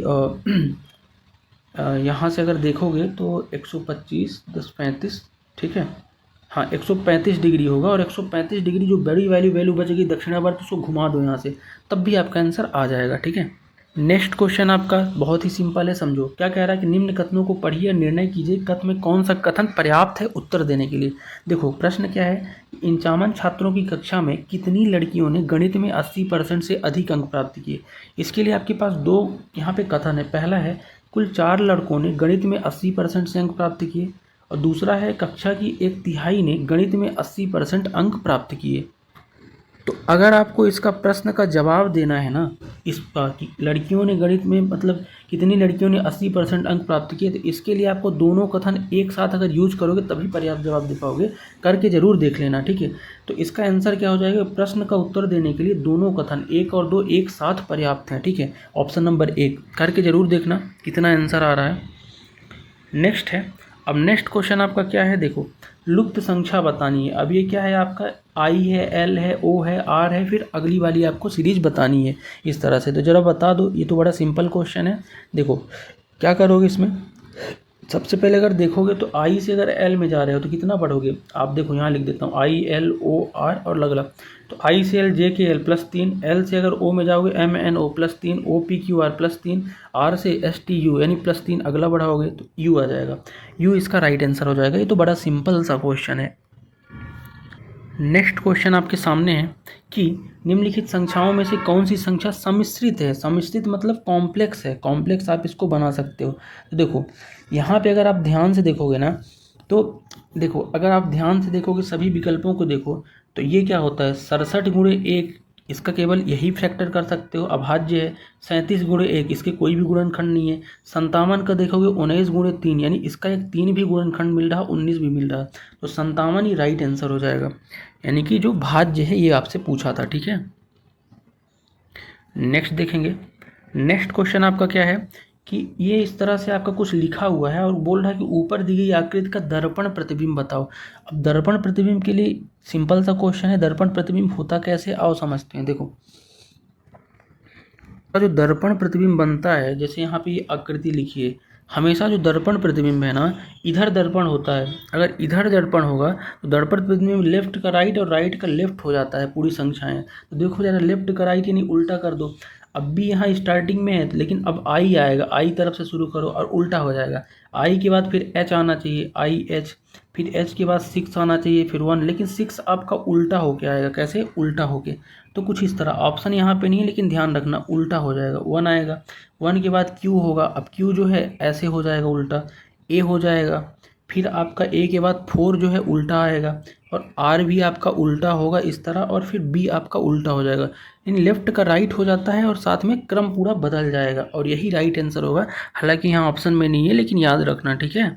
यहाँ से अगर देखोगे तो 125 10 35, ठीक है, हाँ 135 डिग्री होगा। और 135 डिग्री जो बड़ी वैल्यू बचेगी दक्षिणावर्त, उसको घुमा दो यहाँ से, तब भी आपका आंसर आ जाएगा, ठीक है। नेक्स्ट क्वेश्चन आपका बहुत ही सिंपल है, समझो। क्या कह रहा है कि निम्न कथनों को पढ़िए, निर्णय कीजिए कथन में कौन सा कथन पर्याप्त है उत्तर देने के लिए। देखो प्रश्न क्या है, 51 छात्रों की कक्षा में कितनी लड़कियों ने गणित में 80% से अधिक अंक प्राप्त किए। इसके लिए आपके पास दो यहाँ पे कथन है। पहला है कुल 4 लड़कों ने गणित में 80% से अंक प्राप्त किए, और दूसरा है कक्षा की 1/3 ने गणित में 80% अंक प्राप्त किए। तो अगर आपको इसका प्रश्न का जवाब देना है ना, इस बात की लड़कियों ने गणित में मतलब कितनी लड़कियों ने 80% अंक प्राप्त किए, तो इसके लिए आपको दोनों कथन एक साथ अगर यूज करोगे तभी पर्याप्त जवाब दे पाओगे। करके जरूर देख लेना, ठीक है। तो इसका आंसर क्या हो जाएगा, प्रश्न का उत्तर देने के लिए दोनों कथन 1 और 2 एक साथ पर्याप्त हैं, ठीक है। ऑप्शन नंबर 1 करके जरूर देखना कितना आंसर आ रहा है। नेक्स्ट है, अब नेक्स्ट क्वेश्चन आपका क्या है, देखो लुप्त संख्या बतानी है। अब ये क्या है आपका, आई है, एल है, ओ है, आर है, फिर अगली वाली आपको सीरीज बतानी है इस तरह से। तो जरा बता दो, ये तो बड़ा सिंपल क्वेश्चन है। देखो क्या करोगे इसमें, सबसे पहले अगर देखोगे तो आई से अगर एल में जा रहे हो तो कितना पढ़ोगे, आप देखो यहाँ लिख देता हूँ आई एल ओ आर और अलग अलग। तो आई से एल जे के एल +3, एल से अगर ओ में जाओगे M N O +3, O P Q R +3, R से एस टी यू यानी +3 अगला बढ़ाओगे तो यू आ जाएगा। यू इसका राइट आंसर हो जाएगा। ये तो बड़ा सिंपल सा क्वेश्चन है। नेक्स्ट क्वेश्चन आपके सामने है कि निम्नलिखित संख्याओं में से कौन सी संख्या सम्मिश्रित है। सम्मिश्रित मतलब कॉम्प्लेक्स है, कॉम्प्लेक्स आप इसको बना सकते हो। तो देखो यहाँ पे अगर आप ध्यान से देखोगे ना, तो देखो अगर आप ध्यान से देखोगे सभी विकल्पों को देखो, तो ये क्या होता है 67 × 1, इसका केवल यही फैक्टर कर सकते हो, अभाज्य है। 37 × 1, इसके कोई भी गुणनखंड नहीं है। 57 का देखोगे 19 × 3, यानी इसका एक 3 भी गुणनखंड मिल रहा, 19 भी मिल रहा, तो 57 ही राइट आंसर हो जाएगा। यानी कि जो भाज्य है ये आपसे पूछा था, ठीक है। नेक्स्ट देखेंगे, नेक्स्ट क्वेश्चन आपका क्या है कि ये इस तरह से आपका कुछ लिखा हुआ है और बोल रहा है कि ऊपर दी गई आकृति का दर्पण प्रतिबिंब बताओ। अब दर्पण प्रतिबिंब के लिए सिंपल सा क्वेश्चन है, दर्पण प्रतिबिंब होता कैसे, आओ समझते हैं। देखो जो दर्पण प्रतिबिंब बनता है, जैसे यहाँ पे ये आकृति लिखी है, हमेशा जो दर्पण प्रतिबिंब है ना, इधर दर्पण होता है। अगर इधर दर्पण होगा तो दर्पण प्रतिबिंब लेफ्ट का राइट और राइट का लेफ्ट हो जाता है पूरी संख्याएं। तो देखो जरा, लेफ्ट का राइट यानी उल्टा कर दो। अब भी यहाँ स्टार्टिंग में है, लेकिन अब आई आएगा, आई तरफ से शुरू करो और उल्टा हो जाएगा। आई के बाद फिर एच आना चाहिए, आई एच, फिर एच के बाद 6 आना चाहिए, फिर 1, लेकिन 6 आपका उल्टा होके आएगा। कैसे? उल्टा होके। तो कुछ इस तरह, ऑप्शन यहाँ पे नहीं है लेकिन ध्यान रखना उल्टा हो जाएगा। 1 आएगा, 1 के बाद क्यू होगा। अब क्यू जो है ऐसे हो जाएगा उल्टा, ए हो जाएगा, फिर आपका ए के बाद 4 जो है उल्टा आएगा, और आर भी आपका उल्टा होगा इस तरह, और फिर बी आपका उल्टा हो जाएगा। इन लेफ्ट का राइट हो जाता है और साथ में क्रम पूरा बदल जाएगा, और यही राइट आंसर होगा। हालांकि यहाँ ऑप्शन में नहीं है लेकिन याद रखना, ठीक है।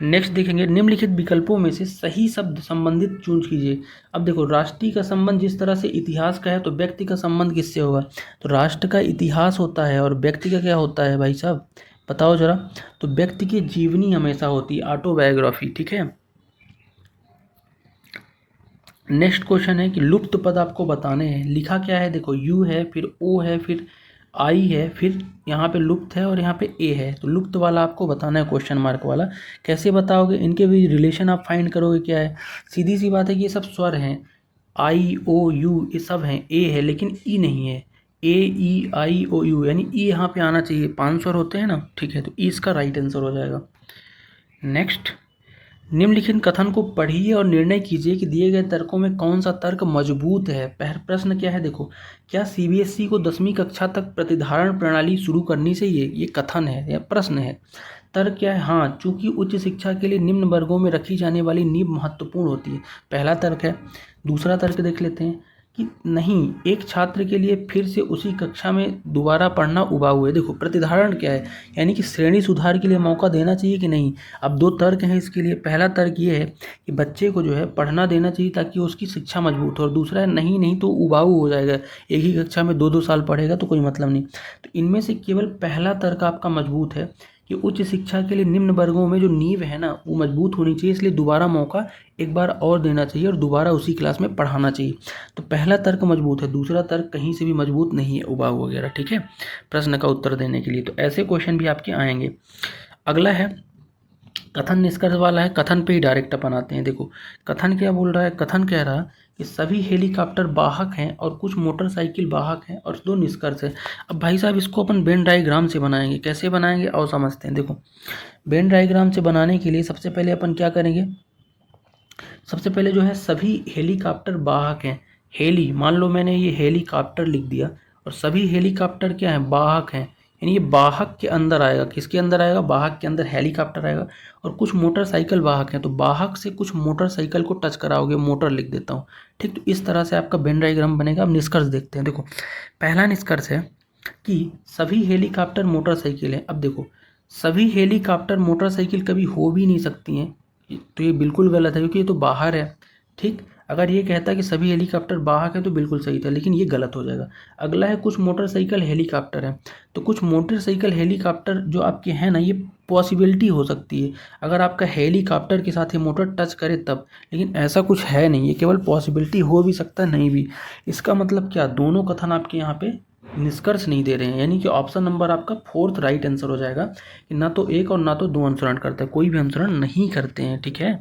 नेक्स्ट देखेंगे, निम्नलिखित विकल्पों में से सही शब्द संबंधित चूज कीजिए। अब देखो, राष्ट्रीय का संबंध जिस तरह से इतिहास का है, तो व्यक्ति का संबंध किससे होगा? तो राष्ट्र का इतिहास होता है, और व्यक्ति का क्या होता है भाई साहब, बताओ जरा। तो व्यक्ति की जीवनी हमेशा होती है, ऑटोबायोग्राफी, ठीक है। नेक्स्ट क्वेश्चन है कि लुप्त पद आपको बताने हैं। लिखा क्या है? देखो, यू है, फिर ओ है, फिर आई है, फिर यहाँ पे लुप्त है और यहाँ पे ए है। तो लुप्त वाला आपको बताना है, क्वेश्चन मार्क वाला। कैसे बताओगे? इनके भी रिलेशन आप फाइंड करोगे। क्या है? सीधी सी बात है कि ये सब स्वर हैं, आई ओ यू ये सब हैं, ए है लेकिन ई नहीं है। ए ई आई ओ यू यानी ई यहाँ पे आना चाहिए। 5 स्वर होते हैं ना, ठीक है। तो ई इसका राइट आंसर हो जाएगा। नेक्स्ट, निम्नलिखित कथन को पढ़िए और निर्णय कीजिए कि दिए गए तर्कों में कौन सा तर्क मजबूत है। प्रश्न क्या है? देखो, क्या सीबीएसई को 10वीं कक्षा तक प्रतिधारण प्रणाली शुरू करनी चाहिए? ये कथन है या प्रश्न है। तर्क क्या है? हाँ, चूंकि उच्च शिक्षा के लिए निम्न वर्गों में रखी जाने वाली नींव महत्वपूर्ण होती है, पहला तर्क है। दूसरा तर्क देख लेते हैं कि नहीं, एक छात्र के लिए फिर से उसी कक्षा में दोबारा पढ़ना उबाऊ है। देखो, प्रतिधारण क्या है? यानी कि श्रेणी सुधार के लिए मौका देना चाहिए कि नहीं। अब 2 तर्क हैं इसके लिए। पहला तर्क ये है कि बच्चे को जो है पढ़ना देना चाहिए ताकि उसकी शिक्षा मजबूत हो, और दूसरा है नहीं तो उबाऊ हो जाएगा, एक ही कक्षा में 2-2 साल पढ़ेगा तो कोई मतलब नहीं। तो इनमें से केवल पहला तर्क आपका मजबूत है कि उच्च शिक्षा के लिए निम्न वर्गों में जो नींव है ना, वो मजबूत होनी चाहिए, इसलिए दोबारा मौका एक बार और देना चाहिए और दोबारा उसी क्लास में पढ़ाना चाहिए। तो पहला तर्क मजबूत है, दूसरा तर्क कहीं से भी मजबूत नहीं है, उबाऊ वगैरह, ठीक है, प्रश्न का उत्तर देने के लिए। तो ऐसे क्वेश्चन भी आपके आएंगे। अगला है कथन निष्कर्ष वाला है। कथन पे ही डायरेक्ट अपन आते हैं। देखो, कथन क्या बोल रहा है? कथन कह रहा है कि सभी हेलीकॉप्टर वाहक हैं और कुछ मोटरसाइकिल वाहक हैं, और 2 निष्कर्ष है। अब भाई साहब, इसको अपन वेन डायग्राम से बनाएंगे। कैसे बनाएंगे और समझते हैं। देखो, वेन डायग्राम से बनाने के लिए सबसे पहले अपन क्या करेंगे? सबसे पहले जो है, सभी हेलीकॉप्टर वाहक हैं। हेली, मान लो मैंने ये हेलीकॉप्टर लिख दिया, और सभी हेलीकॉप्टर क्या है? वाहक हैं, यानी ये वाहक के अंदर आएगा। किसके अंदर आएगा? वाहक के अंदर हेलीकॉप्टर आएगा। और कुछ मोटरसाइकिल वाहक हैं, तो वाहक से कुछ मोटरसाइकिल को टच कराओगे, मोटर लिख देता हूँ, ठीक। तो इस तरह से आपका वेन डायग्राम बनेगा। अब निष्कर्ष देखते हैं। देखो, पहला निष्कर्ष है कि सभी हेलीकॉप्टर मोटरसाइकिल हैं। अब देखो, सभी हेलीकॉप्टर मोटरसाइकिल कभी हो भी नहीं सकती हैं, तो ये बिल्कुल गलत है क्योंकि ये तो बाहर है, ठीक। अगर ये कहता कि सभी हेलीकॉप्टर बाहर है तो बिल्कुल सही था, लेकिन ये गलत हो जाएगा। अगला है कुछ मोटरसाइकिल हेलीकॉप्टर हैं। तो कुछ मोटरसाइकिल हेलीकॉप्टर जो आपके हैं ना, ये पॉसिबिलिटी हो सकती है अगर आपका हेलीकॉप्टर के साथ ये मोटर टच करे तब, लेकिन ऐसा कुछ है नहीं, ये केवल पॉसिबिलिटी हो भी सकता है, नहीं भी। इसका मतलब क्या? दोनों कथन आपके यहाँ पे निष्कर्ष नहीं दे रहे हैं, यानी कि ऑप्शन नंबर आपका 4th राइट आंसर हो जाएगा कि ना तो एक और ना तो 2 अनुसरण करता है, कोई भी अनुसरण नहीं करते हैं, ठीक है।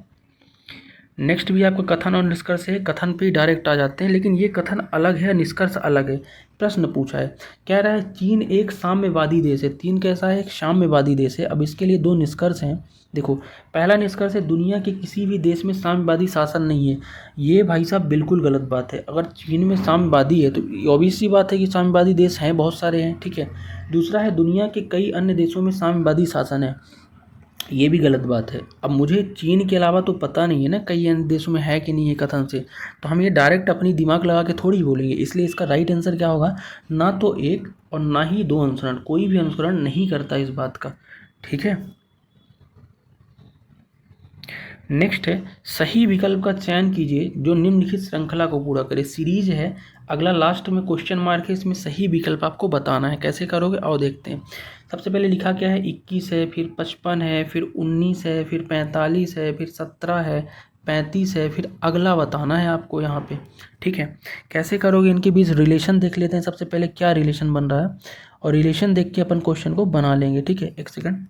नेक्स्ट भी आपका कथन और निष्कर्ष है। कथन पे ही डायरेक्ट आ जाते हैं, लेकिन ये कथन अलग है, निष्कर्ष अलग है। प्रश्न पूछा है, कह रहा है चीन एक साम्यवादी देश है। चीन कैसा है? एक साम्यवादी देश है। अब इसके लिए 2 निष्कर्ष हैं। देखो, पहला निष्कर्ष है दुनिया के किसी भी देश में साम्यवादी शासन नहीं है। ये भाई साहब बिल्कुल गलत बात है। अगर चीन में साम्यवादी है तो ऑब्वियस सी बात है कि साम्यवादी देश हैं, बहुत सारे हैं, ठीक है। दूसरा है दुनिया के कई अन्य देशों में साम्यवादी शासन है, ये भी गलत बात है। अब मुझे चीन के अलावा तो पता नहीं है ना कई अन्य देशों में है कि नहीं है कथन से, तो हम ये डायरेक्ट अपनी दिमाग लगा के थोड़ी बोलेंगे। इसलिए इसका राइट आंसर क्या होगा? ना तो एक और ना ही 2 अनुसरण, कोई भी अनुसरण नहीं करता इस बात का, ठीक है। नेक्स्ट है सही विकल्प का चयन कीजिए जो निम्नलिखित श्रृंखला को पूरा करे। सीरीज है, अगला लास्ट में क्वेश्चन मार्क है, इसमें सही विकल्प आपको बताना है। कैसे करोगे आओ देखते हैं। सबसे पहले लिखा क्या है? 21 है, फिर 55 है, फिर 19 है, फिर 45 है, फिर 17 है, 35 है, फिर अगला बताना है आपको यहाँ पे, ठीक है। कैसे करोगे? इनके बीच रिलेशन देख लेते हैं। सबसे पहले क्या रिलेशन बन रहा है, और रिलेशन देख के अपन क्वेश्चन को बना लेंगे। ठीक है, एक सेकंड।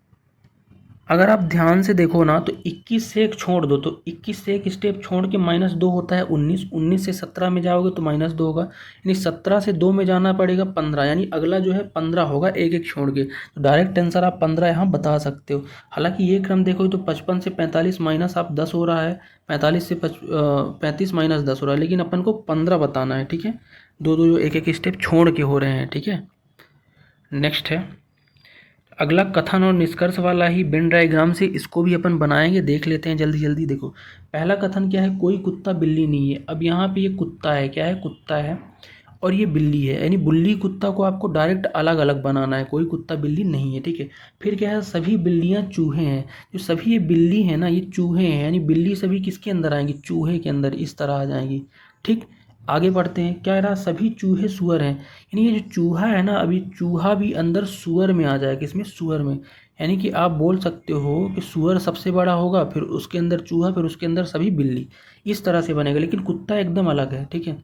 अगर आप ध्यान से देखो ना तो 21 से एक छोड़ दो तो 21 से एक स्टेप छोड़ के -2 होता है 19, 19 से 17 में जाओगे तो -2 होगा, यानी 17 से 2 में जाना पड़ेगा 15, यानी अगला जो है 15 होगा एक एक छोड़ के। तो डायरेक्ट आंसर आप 15 यहाँ बता सकते हो। हालांकि ये क्रम देखो तो 55 से 45 माइनस आप 10 हो रहा है, 45 से 35 माइनस 10 हो रहा है, लेकिन अपन को 15 बताना है। ठीक है, दो दो जो एक एक स्टेप छोड़ के हो रहे हैं। ठीक है, नेक्स्ट है अगला कथन और निष्कर्ष वाला ही वेन डायग्राम से, इसको भी अपन बनाएंगे, देख लेते हैं जल्दी जल्दी। देखो पहला कथन क्या है, कोई कुत्ता बिल्ली नहीं है। अब यहाँ पे ये कुत्ता है, क्या है, कुत्ता है, और ये बिल्ली है, यानी बिल्ली कुत्ता को आपको डायरेक्ट अलग अलग बनाना है, कोई कुत्ता बिल्ली नहीं है। ठीक है, फिर क्या है, सभी बिल्लियाँ चूहे हैं। जो सभी ये बिल्ली है ना, ये चूहे हैं, यानी बिल्ली सभी किसके अंदर आएंगी, चूहे के अंदर, इस तरह आ जाएंगी। ठीक, आगे बढ़ते हैं, क्या रहा, सभी चूहे सुअर हैं, यानी ये जो चूहा है ना, अभी चूहा भी अंदर सुअर में आ जाएगा, किसमें, सुअर में। यानी कि आप बोल सकते हो कि सुअर सबसे बड़ा होगा, फिर उसके अंदर चूहा, फिर उसके अंदर सभी बिल्ली, इस तरह से बनेगा, लेकिन कुत्ता एकदम अलग है। ठीक है,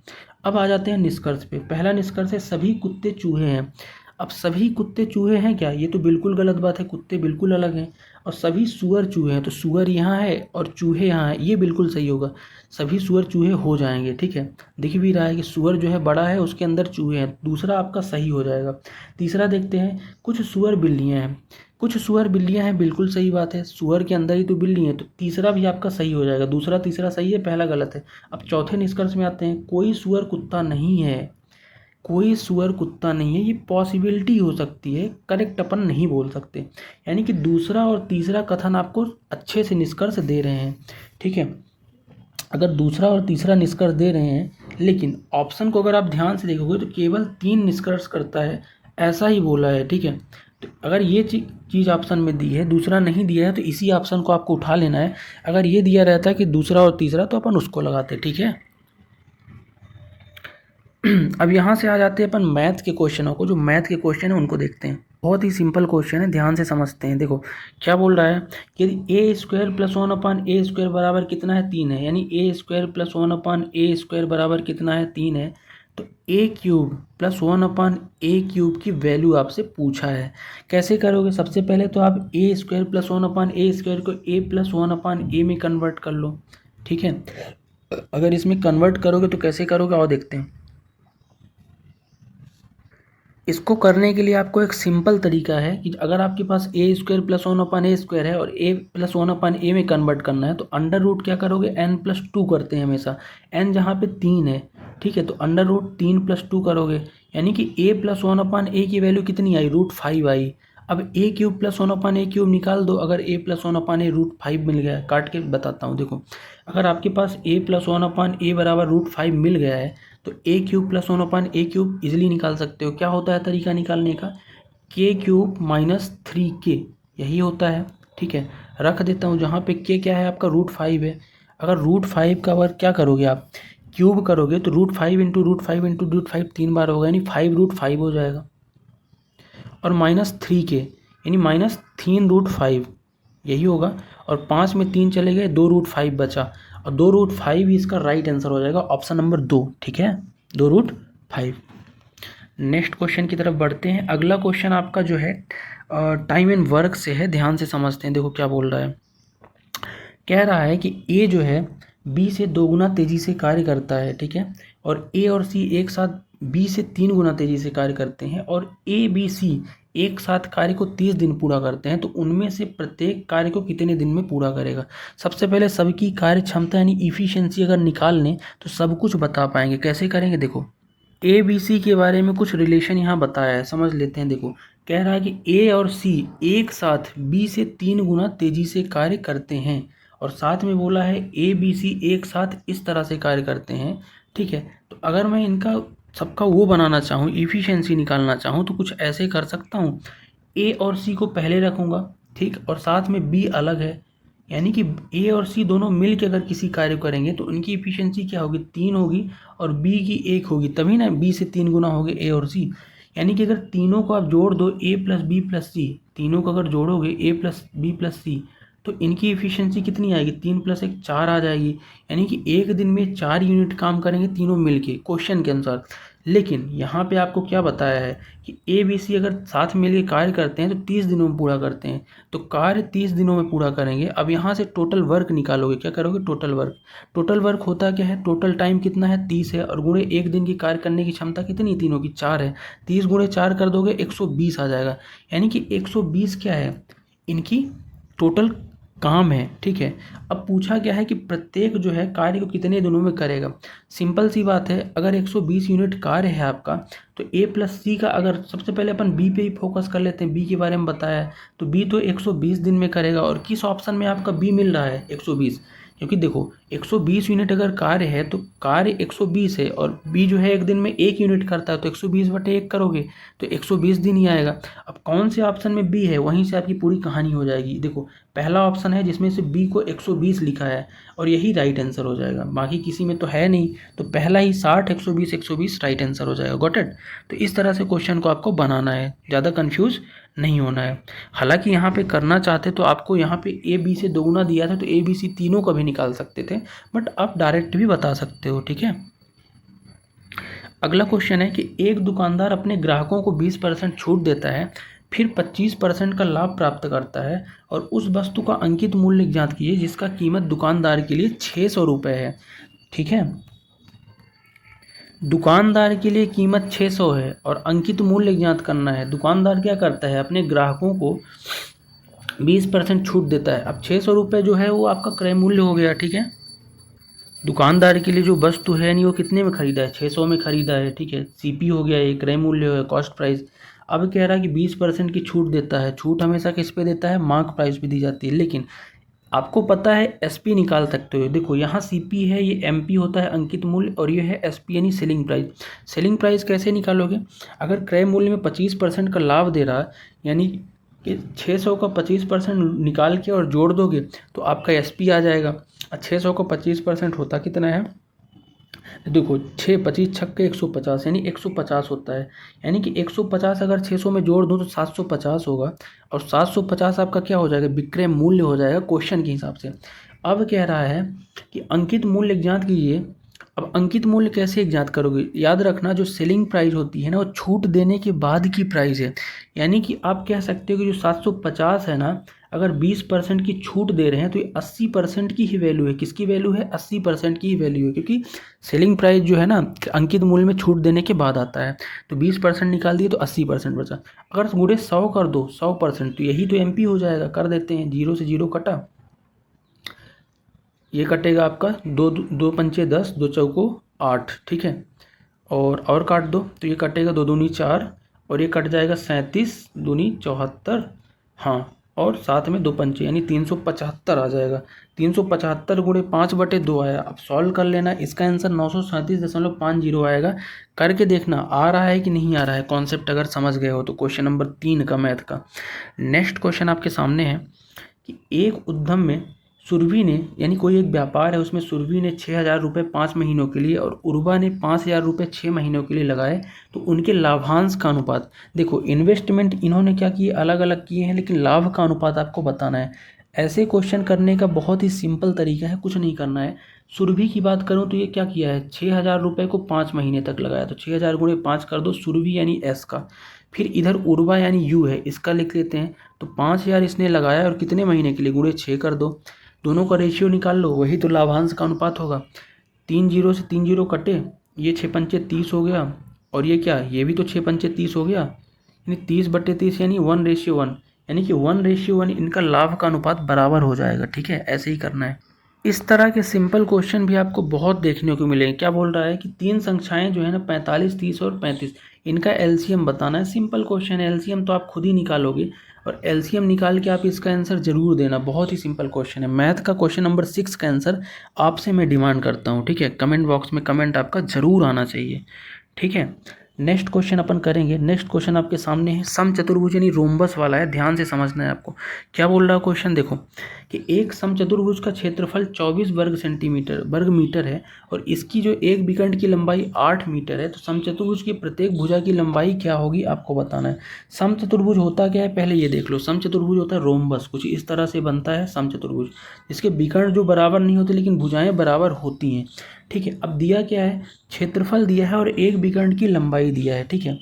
अब आ जाते हैं निष्कर्ष पे। पहला निष्कर्ष है सभी कुत्ते चूहे हैं। अब सभी कुत्ते चूहे हैं क्या, ये तो बिल्कुल गलत बात है, कुत्ते बिल्कुल अलग हैं। और सभी सुअर चूहे हैं, तो सुअर यहाँ है और चूहे यहाँ है, ये बिल्कुल सही होगा, सभी सुअर चूहे हो जाएंगे। ठीक है, दिख भी रहा है कि सुअर जो है बड़ा है, उसके अंदर चूहे हैं, दूसरा आपका सही हो जाएगा। तीसरा देखते हैं, कुछ सुअर बिल्लियाँ हैं, कुछ सुअर बिल्लियाँ हैं, बिल्कुल सही बात है, सुअर के अंदर ही तो बिल्ली है, तो तीसरा भी आपका सही हो जाएगा, दूसरा तीसरा सही है, पहला गलत है। अब चौथे निष्कर्ष में आते हैं, कोई सुअर कुत्ता नहीं है, कोई सुअर कुत्ता नहीं है, ये पॉसिबिलिटी हो सकती है, करेक्ट अपन नहीं बोल सकते। यानी कि दूसरा और तीसरा कथन आपको अच्छे से निष्कर्ष दे रहे हैं। ठीक है, अगर दूसरा और तीसरा निष्कर्ष दे रहे हैं, लेकिन ऑप्शन को अगर आप ध्यान से देखोगे तो केवल 3 निष्कर्ष करता है, ऐसा ही बोला है। ठीक है, तो अगर ये चीज़ ऑप्शन में दी है, दूसरा नहीं दिया है, तो इसी ऑप्शन को आपको उठा लेना है। अगर ये दिया रहता है कि दूसरा और तीसरा, तो अपन उसको लगाते। ठीक है, अब यहाँ से आ जाते हैं अपन मैथ के क्वेश्चनों को। जो मैथ के क्वेश्चन है उनको देखते हैं, बहुत ही सिंपल क्वेश्चन है, ध्यान से समझते हैं। देखो क्या बोल रहा है कि यदि ए स्क्वायर प्लस 1/a स्क्वायर बराबर कितना है, 3 है, यानी ए स्क्वायर प्लस 1/a स्क्वायर बराबर कितना है, 3 है, तो ए क्यूब प्लस 1/a क्यूब की वैल्यू आपसे पूछा है। कैसे करोगे, सबसे पहले तो आप ए स्क्वायर प्लस 1/a स्क्वायर को a प्लस 1/a में कन्वर्ट कर लो। ठीक है, अगर इसमें कन्वर्ट करोगे तो कैसे करोगे, और देखते हैं। इसको करने के लिए आपको एक सिंपल तरीका है कि अगर आपके पास ए स्क्वायर प्लस 1/a स्क्वायर है और a प्लस 1/a में कन्वर्ट करना है, तो अंडर रूट क्या करोगे, n+2 करते हैं हमेशा, n जहाँ पे 3 है। ठीक है, तो अंडर रूट 3 + 2 करोगे, यानी कि a प्लस 1/a की वैल्यू कितनी आई, √5 आई। अब a cube plus 1/a cube निकाल दो, अगर a प्लस 1/a √5 मिल गया है, काट के बताता हूँ। देखो अगर आपके पास a प्लस 1/a बराबर √5 मिल गया है, तो a cube plus 1/a cube easily निकाल सकते हो। क्या होता है तरीका निकालने का, k क्यूब माइनस 3k, यही होता है। ठीक है, रख देता हूँ, जहाँ पे k क्या है आपका √5 है। अगर √5 का वर्ग क्या करोगे आप, क्यूब करोगे, तो √5 इंटू √5 इंटू √5 3 बार होगा, यानी 5√5 हो जाएगा, और -3k यानी -3√5 यही होगा, और 5 में 3 चले गए, 2√5 बचा, और 2√5 ही इसका राइट आंसर हो जाएगा, ऑप्शन नंबर 2। ठीक है, 2√5। नेक्स्ट क्वेश्चन की तरफ बढ़ते हैं। अगला क्वेश्चन आपका जो है टाइम एंड वर्क से है, ध्यान से समझते हैं। देखो क्या बोल रहा है, कह रहा है कि ए जो है बी से 2 गुना तेज़ी से कार्य करता है। ठीक है, और ए और सी एक साथ बी से 3 गुना तेज़ी से कार्य करते हैं, और ए बी सी एक साथ कार्य को 30 दिन पूरा करते हैं, तो उनमें से प्रत्येक कार्य को कितने दिन में पूरा करेगा। सबसे पहले सबकी कार्य क्षमता यानी इफ़िशियंसी अगर निकाल लें तो सब कुछ बता पाएंगे। कैसे करेंगे, देखो ए बी सी के बारे में कुछ रिलेशन यहाँ बताया है, समझ लेते हैं। देखो कह रहा है कि ए और सी एक साथ बी से 3 गुना तेज़ी से कार्य करते हैं, और साथ में बोला है ए बी सी एक साथ इस तरह से कार्य करते हैं। ठीक है, तो अगर मैं इनका सबका वो बनाना चाहूँ, इफ़िशियंसी निकालना चाहूँ, तो कुछ ऐसे कर सकता हूँ, ए और सी को पहले रखूँगा, ठीक, और साथ में बी अलग है, यानी कि ए और सी दोनों मिल के अगर किसी कार्य को करेंगे तो उनकी इफ़िशियंसी क्या होगी, 3 होगी, और बी की 1 होगी, तभी ना बी से 3 गुना हो गए ए और सी। यानी कि अगर तीनों को आप जोड़ दो, ए प्लस बी प्लस सी, तीनों को अगर जोड़ोगे ए प्लस बी प्लस सी, तो इनकी इफ़िशियंसी कितनी आएगी, 3 + 1 4 आ जाएगी। यानी कि एक दिन में 4 यूनिट काम करेंगे तीनों मिलके, क्वेश्चन के अनुसार। लेकिन यहाँ पे आपको क्या बताया है कि ए बी सी अगर साथ मिलकर कार्य करते हैं तो 30 दिनों में पूरा करते हैं, तो कार्य 30 दिनों में पूरा करेंगे। अब यहाँ से टोटल वर्क निकालोगे, क्या करोगे, टोटल वर्क। टोटल वर्क होता क्या है, टोटल टाइम कितना है 30 है, और गुणे एक दिन की कार्य करने की क्षमता कितनी, तीनों की 4 है। 30 गुणे 4 कर दोगे 120 आ जाएगा, यानी कि 120 क्या है, इनकी टोटल काम है। ठीक है, अब पूछा गया है कि प्रत्येक जो है कार्य को कितने दिनों में करेगा। सिंपल सी बात है, अगर 120 यूनिट कार्य है आपका, तो ए प्लस सी का, अगर सबसे पहले अपन बी पे ही फोकस कर लेते हैं, बी के बारे में बताया है, तो बी तो 120 दिन में करेगा। और किस ऑप्शन में आपका बी मिल रहा है 120, क्योंकि देखो 120 यूनिट अगर कार्य है तो कार्य 120 है, और बी जो है एक दिन में 1 यूनिट करता है, तो 120/1 करोगे तो 120 दिन ही आएगा। अब कौन से ऑप्शन में बी है, वहीं से आपकी पूरी कहानी हो जाएगी। देखो पहला ऑप्शन है जिसमें से बी को 120 लिखा है, और यही राइट आंसर हो जाएगा, बाकी किसी में तो है नहीं, तो पहला ही 60 120 120 राइट आंसर हो जाएगा। Got it. तो इस तरह से क्वेश्चन को आपको बनाना है, ज़्यादा कंफ्यूज नहीं होना है। हालांकि यहाँ पे करना चाहते तो आपको यहाँ पे ए बी से दोगुना दिया था, तो ए बी सी तीनों का भी निकाल सकते थे, बट आप डायरेक्ट भी बता सकते हो। ठीक है, अगला क्वेश्चन है कि एक दुकानदार अपने ग्राहकों को 20% छूट देता है, फिर 25% का लाभ प्राप्त करता है, और उस वस्तु का अंकित मूल्य ज्ञात कीजिए जिसका कीमत दुकानदार के लिए 600 रुपये है। ठीक है, दुकानदार के लिए कीमत 600 है और अंकित मूल्य ज्ञात करना है। दुकानदार क्या करता है, अपने ग्राहकों को 20% छूट देता है। अब 600 रुपये जो है वो आपका क्रय मूल्य हो गया। ठीक है, दुकानदार के लिए जो वस्तु है नहीं वो कितने में खरीदा है, 600 में खरीदा है। ठीक है, सीपी हो गया, ये क्रय मूल्य है, कॉस्ट प्राइस। अब कह रहा है कि 20% की छूट देता है। छूट हमेशा किस पे देता है, मार्क प्राइस पे दी जाती है, लेकिन आपको पता है एसपी निकाल सकते हो। देखो यहाँ सीपी है, ये एमपी होता है अंकित मूल्य, और ये है एसपी यानी सेलिंग प्राइस। सेलिंग प्राइस कैसे निकालोगे, अगर क्रय मूल्य में 25% का लाभ दे रहा है, यानी कि 600 का 25% निकाल के और जोड़ दोगे तो आपका एसपी आ जाएगा। 600 का 25% होता कितना है, देखो 6 25 छक्के 150, यानी 150 होता है। यानी कि 150 अगर 600 में जोड़ दूँ तो 750 होगा, और 750 आपका क्या हो जाएगा, विक्रय मूल्य हो जाएगा क्वेश्चन के हिसाब से। अब कह रहा है कि अंकित मूल्य ज्ञात कीजिए। अब अंकित मूल्य कैसे ज्ञात करोगे, याद रखना जो सेलिंग प्राइस होती है ना वो छूट देने के बाद की प्राइस है। यानी कि आप कह सकते हो कि जो 750 है ना, अगर 20% की छूट दे रहे हैं तो ये 80% की ही वैल्यू है। किसकी वैल्यू है, 80% की ही वैल्यू है, क्योंकि सेलिंग प्राइस जो है ना अंकित मूल्य में छूट देने के बाद आता है। तो 20% निकाल दिए तो 80% बचा। अगर गुणे 100 कर दो 100%, तो यही तो एमपी हो जाएगा। कर देते हैं, 0 से 0 कटा, ये कटेगा आपका 2 पंचे 10, 2 चौको 8। ठीक है, और काट दो तो ये कटेगा 2 दूनी 4, और ये कट जाएगा 37 दूनी 74, हाँ, और साथ में 2 पंचे यानी 375 आ जाएगा। 375 गुणे 5/2 आया। अब सॉल्व कर लेना, इसका आंसर 937.50 आएगा। करके देखना आ रहा है कि नहीं आ रहा है। कॉन्सेप्ट अगर समझ गए हो तो क्वेश्चन नंबर 3 का मैथ का। नेक्स्ट क्वेश्चन आपके सामने है कि एक उद्यम में सुरभि ने, यानी कोई एक व्यापार है उसमें सुरभि ने 6,000 रुपये 5 महीनों के लिए और उर्वा ने 5,000 रुपये 6 महीनों के लिए लगाए, तो उनके लाभांश का अनुपात। देखो इन्वेस्टमेंट इन्होंने क्या किए, अलग अलग किए हैं, लेकिन लाभ का अनुपात आपको बताना है। ऐसे क्वेश्चन करने का बहुत ही सिंपल तरीका है, कुछ नहीं करना है। सुरभि की बात करूँ तो ये क्या किया है, 6,000 रुपये को 5 महीने तक लगाया, तो 6,000 गुणे 5 कर दो, सुरभि यानी एस का। फिर इधर उर्वा यानी यू है, इसका लिख लेते हैं। तो 5,000 इसने लगाया और कितने महीने के लिए, गुणे 6 कर दो। दोनों का रेशियो निकाल लो, वही तो लाभांश का अनुपात होगा। 3 0 से 3 0 कटे, ये 6 पंचे 30 हो गया, और ये क्या, ये भी तो 6 पंचे 30 हो गया, यानी 30/30 यानी 1:1, यानी कि 1:1 इनका लाभ का अनुपात बराबर हो जाएगा। ठीक है, ऐसे ही करना है। इस तरह के सिंपल क्वेश्चन भी आपको बहुत देखने को मिलेंगे। क्या बोल रहा है कि 3 संख्याएं जो है ना 45, 30 और 35, इनका एलसीएम बताना है। सिंपल क्वेश्चन है, एलसीएम तो आप खुद ही निकालोगे, और एलसीएम निकाल के आप इसका आंसर जरूर देना। बहुत ही सिंपल क्वेश्चन है। मैथ का क्वेश्चन नंबर 6 का आंसर आपसे मैं डिमांड करता हूँ। ठीक है, कमेंट बॉक्स में कमेंट आपका जरूर आना चाहिए। ठीक है, नेक्स्ट क्वेश्चन अपन करेंगे। नेक्स्ट क्वेश्चन आपके सामने है, समचतुर्भुज यानी रोम्बस वाला है, ध्यान से समझना है आपको। क्या बोल रहा है क्वेश्चन, देखो कि एक समचतुर्भुज का क्षेत्रफल 24 वर्ग मीटर है, और इसकी जो एक विकर्ण की लंबाई 8 मीटर है, तो समचतुर्भुज की प्रत्येक भुजा की लंबाई क्या होगी आपको बताना है। समचतुर्भुज होता क्या है, पहले ये देख लो। समचतुर्भुज होता है रोम्बस, कुछ इस तरह से बनता है समचतुर्भुज, इसके विकर्ण जो बराबर नहीं होते लेकिन भुजाएं बराबर होती हैं। ठीक है। अब दिया क्या है, क्षेत्रफल दिया है और एक विकर्ण की लंबाई दिया है, ठीक है।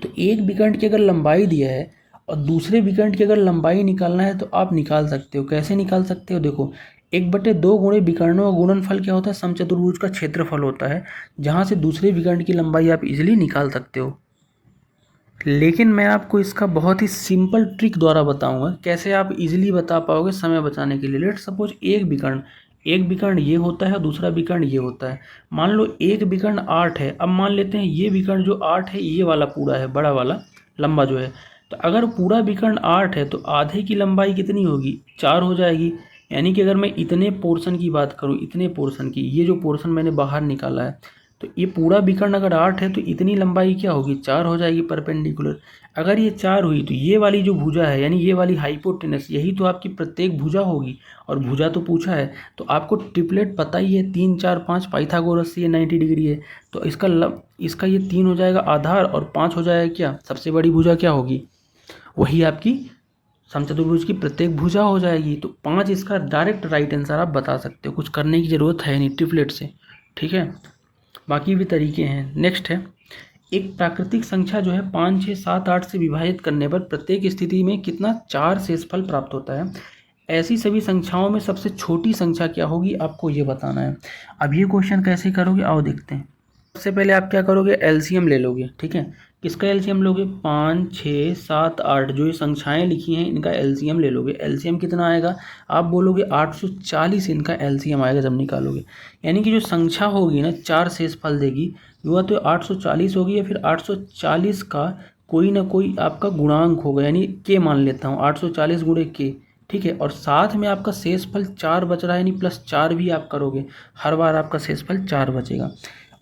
तो एक विकर्ण की अगर लंबाई दिया है और दूसरे विकर्ण की अगर लंबाई निकालना है तो आप निकाल सकते हो। कैसे निकाल सकते हो, देखो 1/2 गुणे विकर्णों का गुणनफल क्या होता है, समचतुर्भुज का क्षेत्रफल होता है, जहाँ से दूसरे विकर्ण की लंबाई आप इजीली निकाल सकते हो। लेकिन मैं आपको इसका बहुत ही सिंपल ट्रिक द्वारा बताऊंगा कैसे आप इजीली बता पाओगे समय बचाने के लिए। लेट सपोज एक विकर्ण ये होता है और दूसरा विकर्ण ये होता है। मान लो एक विकर्ण 8 है। अब मान लेते हैं ये विकर्ण जो 8 है ये वाला पूरा है, बड़ा वाला लंबा जो है। तो अगर पूरा विकर्ण 8 है तो आधे की लंबाई कितनी होगी, 4 हो जाएगी। यानी कि अगर मैं इतने पोर्शन की बात करूँ, इतने पोर्शन की, ये जो पोर्शन मैंने बाहर निकाला है, तो ये पूरा विकर्ण अगर 8 है तो इतनी लंबाई क्या होगी, 4 हो जाएगी परपेंडिकुलर। अगर ये 4 हुई तो ये वाली जो भुजा है यानी ये वाली हाइपोटेनस, यही तो आपकी प्रत्येक भुजा होगी। और भुजा तो पूछा है तो आपको ट्रिपलेट पता ही है, 3 4 5 पाइथागोरस से ये 90 डिग्री है। तो इसका ये 3 हो जाएगा आधार और 5 हो जाएगा क्या, सबसे बड़ी भुजा क्या होगी, वही आपकी समचतुर्भुज की प्रत्येक भुजा हो जाएगी। तो 5 इसका डायरेक्ट राइट आंसर आप बता सकते हो, कुछ करने की ज़रूरत है नहीं ट्रिपलेट से, ठीक है। बाकी भी तरीके हैं। नेक्स्ट है, एक प्राकृतिक संख्या जो है 5 6 7 8 से विभाजित करने पर प्रत्येक स्थिति में कितना 4 शेषफल प्राप्त होता है। ऐसी सभी संख्याओं में सबसे छोटी संख्या क्या होगी, आपको ये बताना है। अब ये क्वेश्चन कैसे करोगे, आओ देखते हैं। सबसे पहले आप क्या करोगे, एलसीएम ले लोगे, ठीक है। किसका एलसीएम लोगे, 5 6 7 8 जो ये संख्याएं लिखी हैं इनका एलसीएम ले लोगे। एलसीएम कितना आएगा, आप बोलोगे 840 इनका एलसीएम आएगा जब निकालोगे। यानी कि जो संख्या होगी ना 4 शेषफल देगी, वो तो 840 होगी या फिर 840 का कोई ना कोई आपका गुणांक होगा, यानी के मान लेता हूँ 840 गुणे के, ठीक है। और साथ में आपका शेषफल 4 बच रहा है, यानी +4 भी आप करोगे, हर बार आपका शेषफल 4 बचेगा।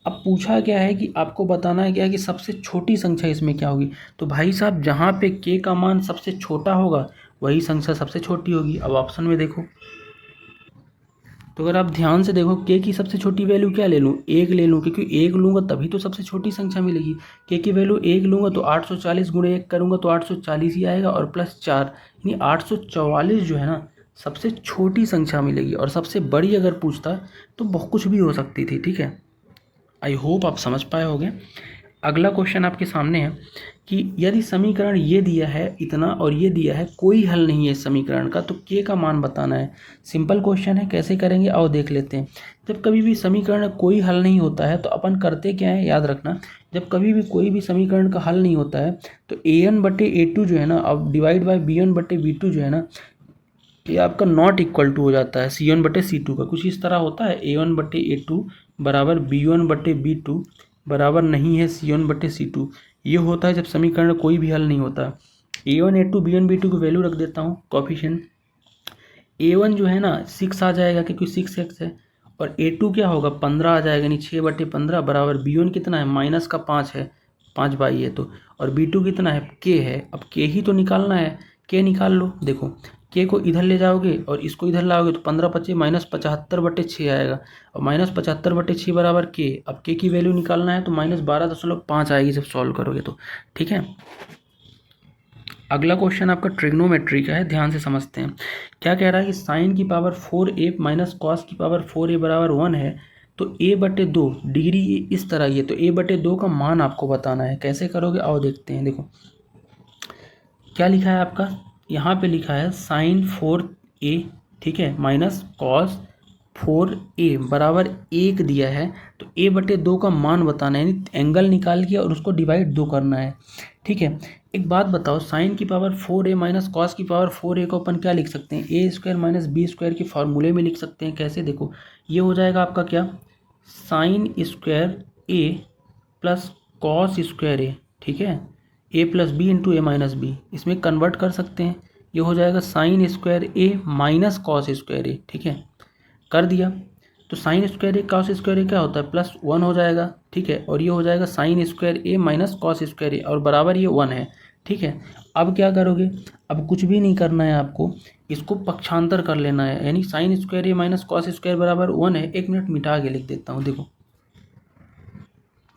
अब पूछा क्या है कि आपको बताना है क्या है कि सबसे छोटी संख्या इसमें क्या होगी। तो भाई साहब जहाँ पे के का मान सबसे छोटा होगा वही संख्या सबसे छोटी होगी। अब ऑप्शन में देखो, तो अगर आप ध्यान से देखो के की सबसे छोटी वैल्यू क्या ले लूँ, 1 ले लूँ, क्योंकि 1 लूँगा तभी तो सबसे छोटी संख्या मिलेगी। के की वैल्यू 1 लूँगा तो 840 गुणे 1 करूँगा तो 840 ही आएगा और +4, यानी 844 जो है ना सबसे छोटी संख्या मिलेगी। और सबसे बड़ी अगर पूछता तो बहुत कुछ भी हो सकती थी, ठीक है। आई होप आप समझ पाए होंगे। अगला क्वेश्चन आपके सामने है कि यदि समीकरण ये दिया है इतना और ये दिया है, कोई हल नहीं है इस समीकरण का, तो के का मान बताना है। सिंपल क्वेश्चन है, कैसे करेंगे आओ देख लेते हैं। जब कभी भी समीकरण कोई हल नहीं होता है तो अपन करते क्या है, याद रखना, जब कभी भी कोई भी समीकरण का हल नहीं होता है तो an/a2 जो है ना, अब डिवाइड बाय b1/b2 जो है ना, ये आपका नॉट इक्वल टू हो जाता है c1/c2 का। कुछ इस तरह होता है, a1/a2 बराबर b1/b2 बराबर नहीं है c1/c2। ये होता है जब समीकरण कोई भी हल नहीं होता। a1 a2 b1 b2 की वैल्यू रख देता हूँ, कोफिशिएंट। a1 जो है ना 6 आ जाएगा क्योंकि 6x है, और a2 क्या होगा 15 आ जाएगा, यानी 6/15 बराबर b1 कितना है, माइनस का 5 है, 5 बाई है तो, और b2 कितना है, k है। अब k ही तो निकालना है, k निकाल लो। देखो k को इधर ले जाओगे और इसको इधर लाओगे तो 15 25 -75/6 आएगा, और -75/6 बराबर k। अब k की वैल्यू निकालना है तो -12.5 आएगी जब सॉल्व करोगे तो, ठीक है। अगला क्वेश्चन आपका ट्रिग्नोमेट्री का है, ध्यान से समझते हैं। क्या कह रहा है कि साइन की पावर 4a माइनस कॉस की पावर 4a बराबर 1 है, तो a/2 डिग्री इस तरह ही है, तो a/2 का मान आपको बताना है। कैसे करोगे आओ देखते हैं। देखो क्या लिखा है आपका, यहाँ पे लिखा है साइन 4a, ठीक है, माइनस कॉस 4a बराबर 1 दिया है, तो a/2 का मान बताना है, यानी एंगल निकाल के और उसको डिवाइड 2 करना है, ठीक है। एक बात बताओ, साइन की पावर 4a माइनस कॉस की पावर 4a को अपन क्या लिख सकते हैं, a² - b² के फॉर्मूले में लिख सकते हैं। कैसे, देखो ये हो जाएगा आपका क्या, sin² a plus cos² a, ठीक है, a + b × a - b, इसमें कन्वर्ट कर सकते हैं। ये हो जाएगा sin² a minus cos² a, ठीक है, कर दिया। तो sin² a cos² a क्या होता है, +1 हो जाएगा, ठीक है, और ये हो जाएगा sin² a minus cos² a, और बराबर ये 1 है, ठीक है। अब क्या करोगे, अब कुछ भी नहीं करना है आपको, इसको पक्षांतर कर लेना है, यानी sin² a माइनस cos² बराबर 1 है। 1 मिनट मिटा के लिख देता हूँ।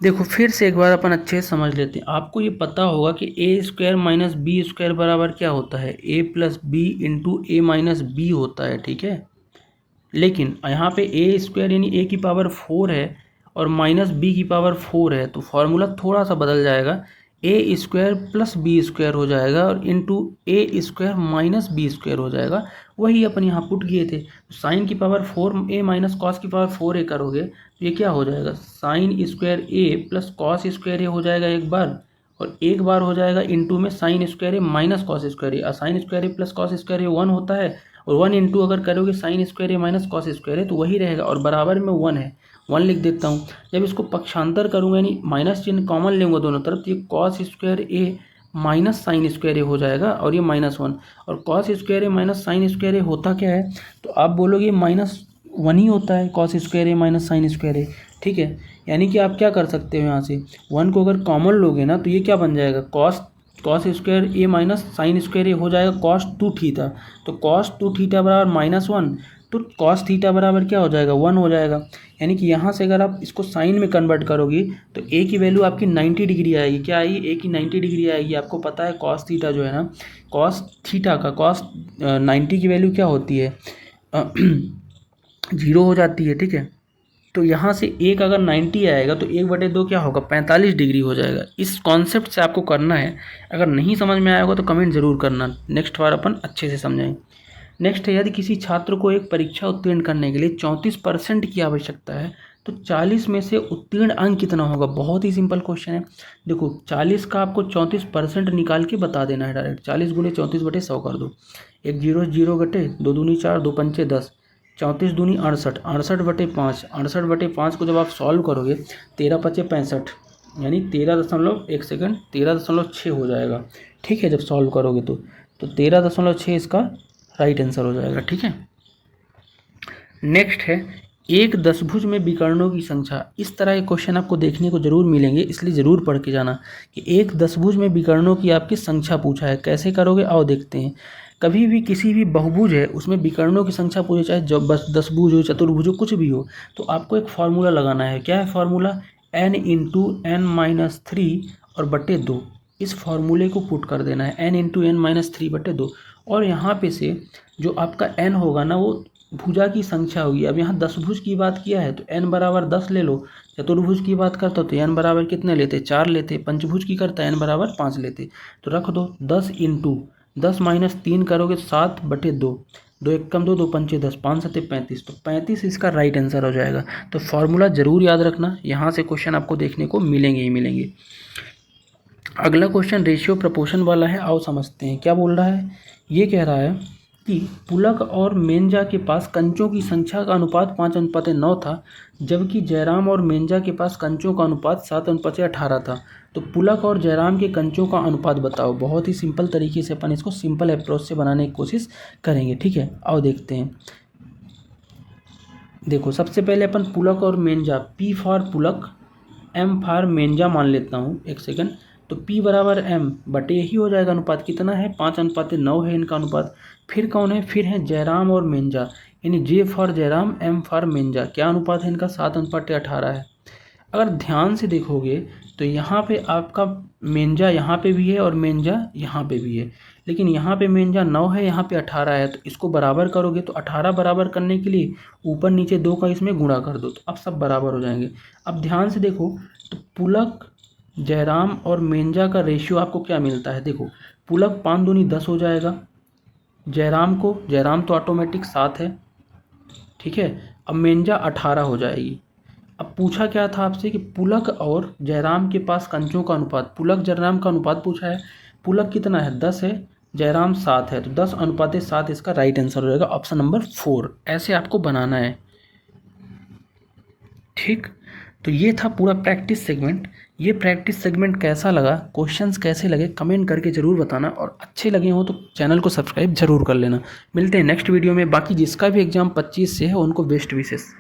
देखो फिर से एक बार अपन अच्छे से समझ लेते हैं। आपको ये पता होगा कि a² - b² बराबर क्या होता है, a + b × a - b होता है, ठीक है। लेकिन यहाँ पे ए स्क्वायर यानी ए की पावर 4 है और माइनस बी की पावर 4 है, तो फॉर्मूला थोड़ा सा बदल जाएगा, ए स्क्वायर प्लस बी स्क्वायर हो जाएगा और इंटू ए स्क्वायर माइनस बी स्क्वायर हो जाएगा। वही अपन यहाँ पुट किए थे, साइन की पावर 4 ए माइनस कॉस की पावर 4 ए करोगे तो ये क्या हो जाएगा, साइन स्क्वायर ए प्लस कॉस स्क्वायर ए हो जाएगा एक बार, और एक बार हो जाएगा इंटू में साइन स्क्वायर ए माइनस कॉस स्क्वायर ए। साइन स्क्वायर ए प्लस कॉस स्क्वायर ए 1 होता है, और 1 इंटू अगर करोगे साइन स्क्वायर ए माइनस कॉस स्क्वायर ए तो वही रहेगा, और बराबर में 1 है, 1 लिख देता हूँ। जब इसको पक्षांतर करूँगा यानी माइनस चिन्ह कॉमन लेंगे दोनों तरफ, तो ये कॉस स्क्वायर ए माइनस साइन स्क्वायर ए हो जाएगा और ये -1, और कॉस स्क्वायर ए माइनस साइन स्क्वायर ए होता क्या है, तो आप बोलोगे -1 ही होता है कॉस स्क्वायर ए माइनस साइन स्क्वायर ए। ठीक है, यानी कि आप क्या कर सकते हो, यहाँ से 1 को अगर कॉमन लोगे ना तो ये क्या बन जाएगा, कॉस स्क्वायर ए माइनस साइन स्क्वायर ए हो जाएगा कॉस 2 थीटा, तो कॉस 2 थीटा बराबर -1, तो कॉस थीटा बराबर क्या हो जाएगा, 1 हो जाएगा। यानी कि यहाँ से अगर आप इसको साइन में कन्वर्ट करोगी तो ए की वैल्यू आपकी 90 डिग्री आएगी। क्या आएगी, ए की 90 डिग्री आएगी। आपको पता है कॉस थीटा जो है ना, कॉस थीटा का कॉस 90 की वैल्यू क्या होती है, 0 हो जाती है। ठीक है, तो यहाँ से एक अगर 90 आएगा तो 1/2 क्या होगा, 45 डिग्री हो जाएगा। इस कॉन्सेप्ट से आपको करना है, अगर नहीं समझ में आया होगा तो कमेंट ज़रूर करना, नेक्स्ट बार अपन अच्छे से समझेंगे। नेक्स्ट है, यदि किसी छात्र को एक परीक्षा उत्तीर्ण करने के लिए 34% की आवश्यकता है तो 40 में से उत्तीर्ण अंक कितना होगा। बहुत ही सिंपल क्वेश्चन है। देखो 40 का आपको 34% निकाल के बता देना है डायरेक्ट। 40 × 34/100 कर दो, 1 0 0 घटे 2 दूनी 4 2 पंचे 10, 34 दूनी 68, 68/5, 68/5 को जब आप सॉल्व करोगे 13 5 65 यानी 13.6 हो जाएगा। ठीक है, जब सॉल्व करोगे तो 13.6 इसका राइट आंसर हो जाएगा। ठीक है, नेक्स्ट है, एक दशभुज में विकर्णों की संख्या। इस तरह के क्वेश्चन आपको देखने को जरूर मिलेंगे, इसलिए ज़रूर पढ़ के जाना कि एक दशभुज में विकर्णों की आपकी संख्या पूछा है, कैसे करोगे आओ देखते हैं। कभी भी किसी भी बहुभुज है उसमें विकर्णों की संख्या पूछे, चाहे जब बस दशभुज हो चतुर्भुज हो कुछ भी हो, तो आपको एक फार्मूला लगाना है। क्या है फार्मूला, n × n-3 और बटे 2। इस फार्मूले को पुट कर देना है, n × n-3/2, और यहाँ पे से जो आपका n होगा ना वो भुजा की संख्या होगी। अब यहाँ दशभुज की बात किया है तो n बराबर 10 ले लो, चतुर्भुज की बात करता तो n बराबर कितने लेते, 4 लेते, पंचभुज की करता n बराबर 5 लेते, तो रख दो 10 × 10 - 3 करोगे तो 7/2, 2 एकम 2 2 पंचे 10, 5 7 35, तो 35 इसका राइट आंसर हो जाएगा। तो फार्मूला जरूर याद रखना, यहाँ से क्वेश्चन आपको देखने को मिलेंगे ही मिलेंगे। अगला क्वेश्चन रेशियो प्रपोर्शन वाला है, आओ समझते हैं क्या बोल रहा है। ये कह रहा है कि पुलक और मेंजा के पास कंचों की संख्या का अनुपात 5:9 था, जबकि जयराम और मेंजा के पास कंचों का अनुपात 7:18 था। तो पुलक और जयराम के कंचों का अनुपात बताओ। बहुत ही सिंपल तरीके से अपन इसको सिंपल अप्रोच से बनाने की कोशिश करेंगे। ठीक है, आओ देखते हैं। देखो सबसे पहले अपन पुलक और Menja, P for Pulak M for Menja मान लेता हूँ, एक सेकंड। तो P बराबर M बटे ही हो जाएगा, अनुपात कितना है 5:9 है इनका अनुपात। फिर कौन है, फिर है जयराम और मेंजा, यानी J for Jairam M for Menja. क्या अनुपात है इनका, 7:18 है। अगर ध्यान से देखोगे तो यहाँ पे आपका मेंजा यहाँ पे भी है और मेंजा यहाँ पे भी है, लेकिन यहाँ पे मेंजा 9 है, यहाँ पे 18 है। तो इसको बराबर करोगे तो 18 बराबर करने के लिए ऊपर नीचे 2 का इसमें गुणा कर दो, तो अब सब बराबर हो जाएंगे। अब ध्यान से देखो तो पुलक जयराम और मेंजा का रेशियो आपको क्या मिलता है। देखो पुलक 5 दूनी 10 हो जाएगा, जयराम तो ऑटोमेटिक 7 है। ठीक है, अब मेंजा 18 हो जाएगी। अब पूछा क्या था आपसे कि पुलक और जयराम के पास कंचों का अनुपात, पुलक जयराम का अनुपात पूछा है। पुलक कितना है 10 है, जयराम 7 है, तो 10:7 इसका राइट आंसर हो जाएगा, ऑप्शन नंबर 4। ऐसे आपको बनाना है। ठीक, तो ये था पूरा प्रैक्टिस सेगमेंट। ये प्रैक्टिस सेगमेंट कैसा लगा, क्वेश्चंस कैसे लगे, कमेंट करके ज़रूर बताना, और अच्छे लगे हो तो चैनल को सब्सक्राइब जरूर कर लेना। मिलते हैं नेक्स्ट वीडियो में। बाकी जिसका भी एग्जाम 25 से है उनको बेस्ट विशेस।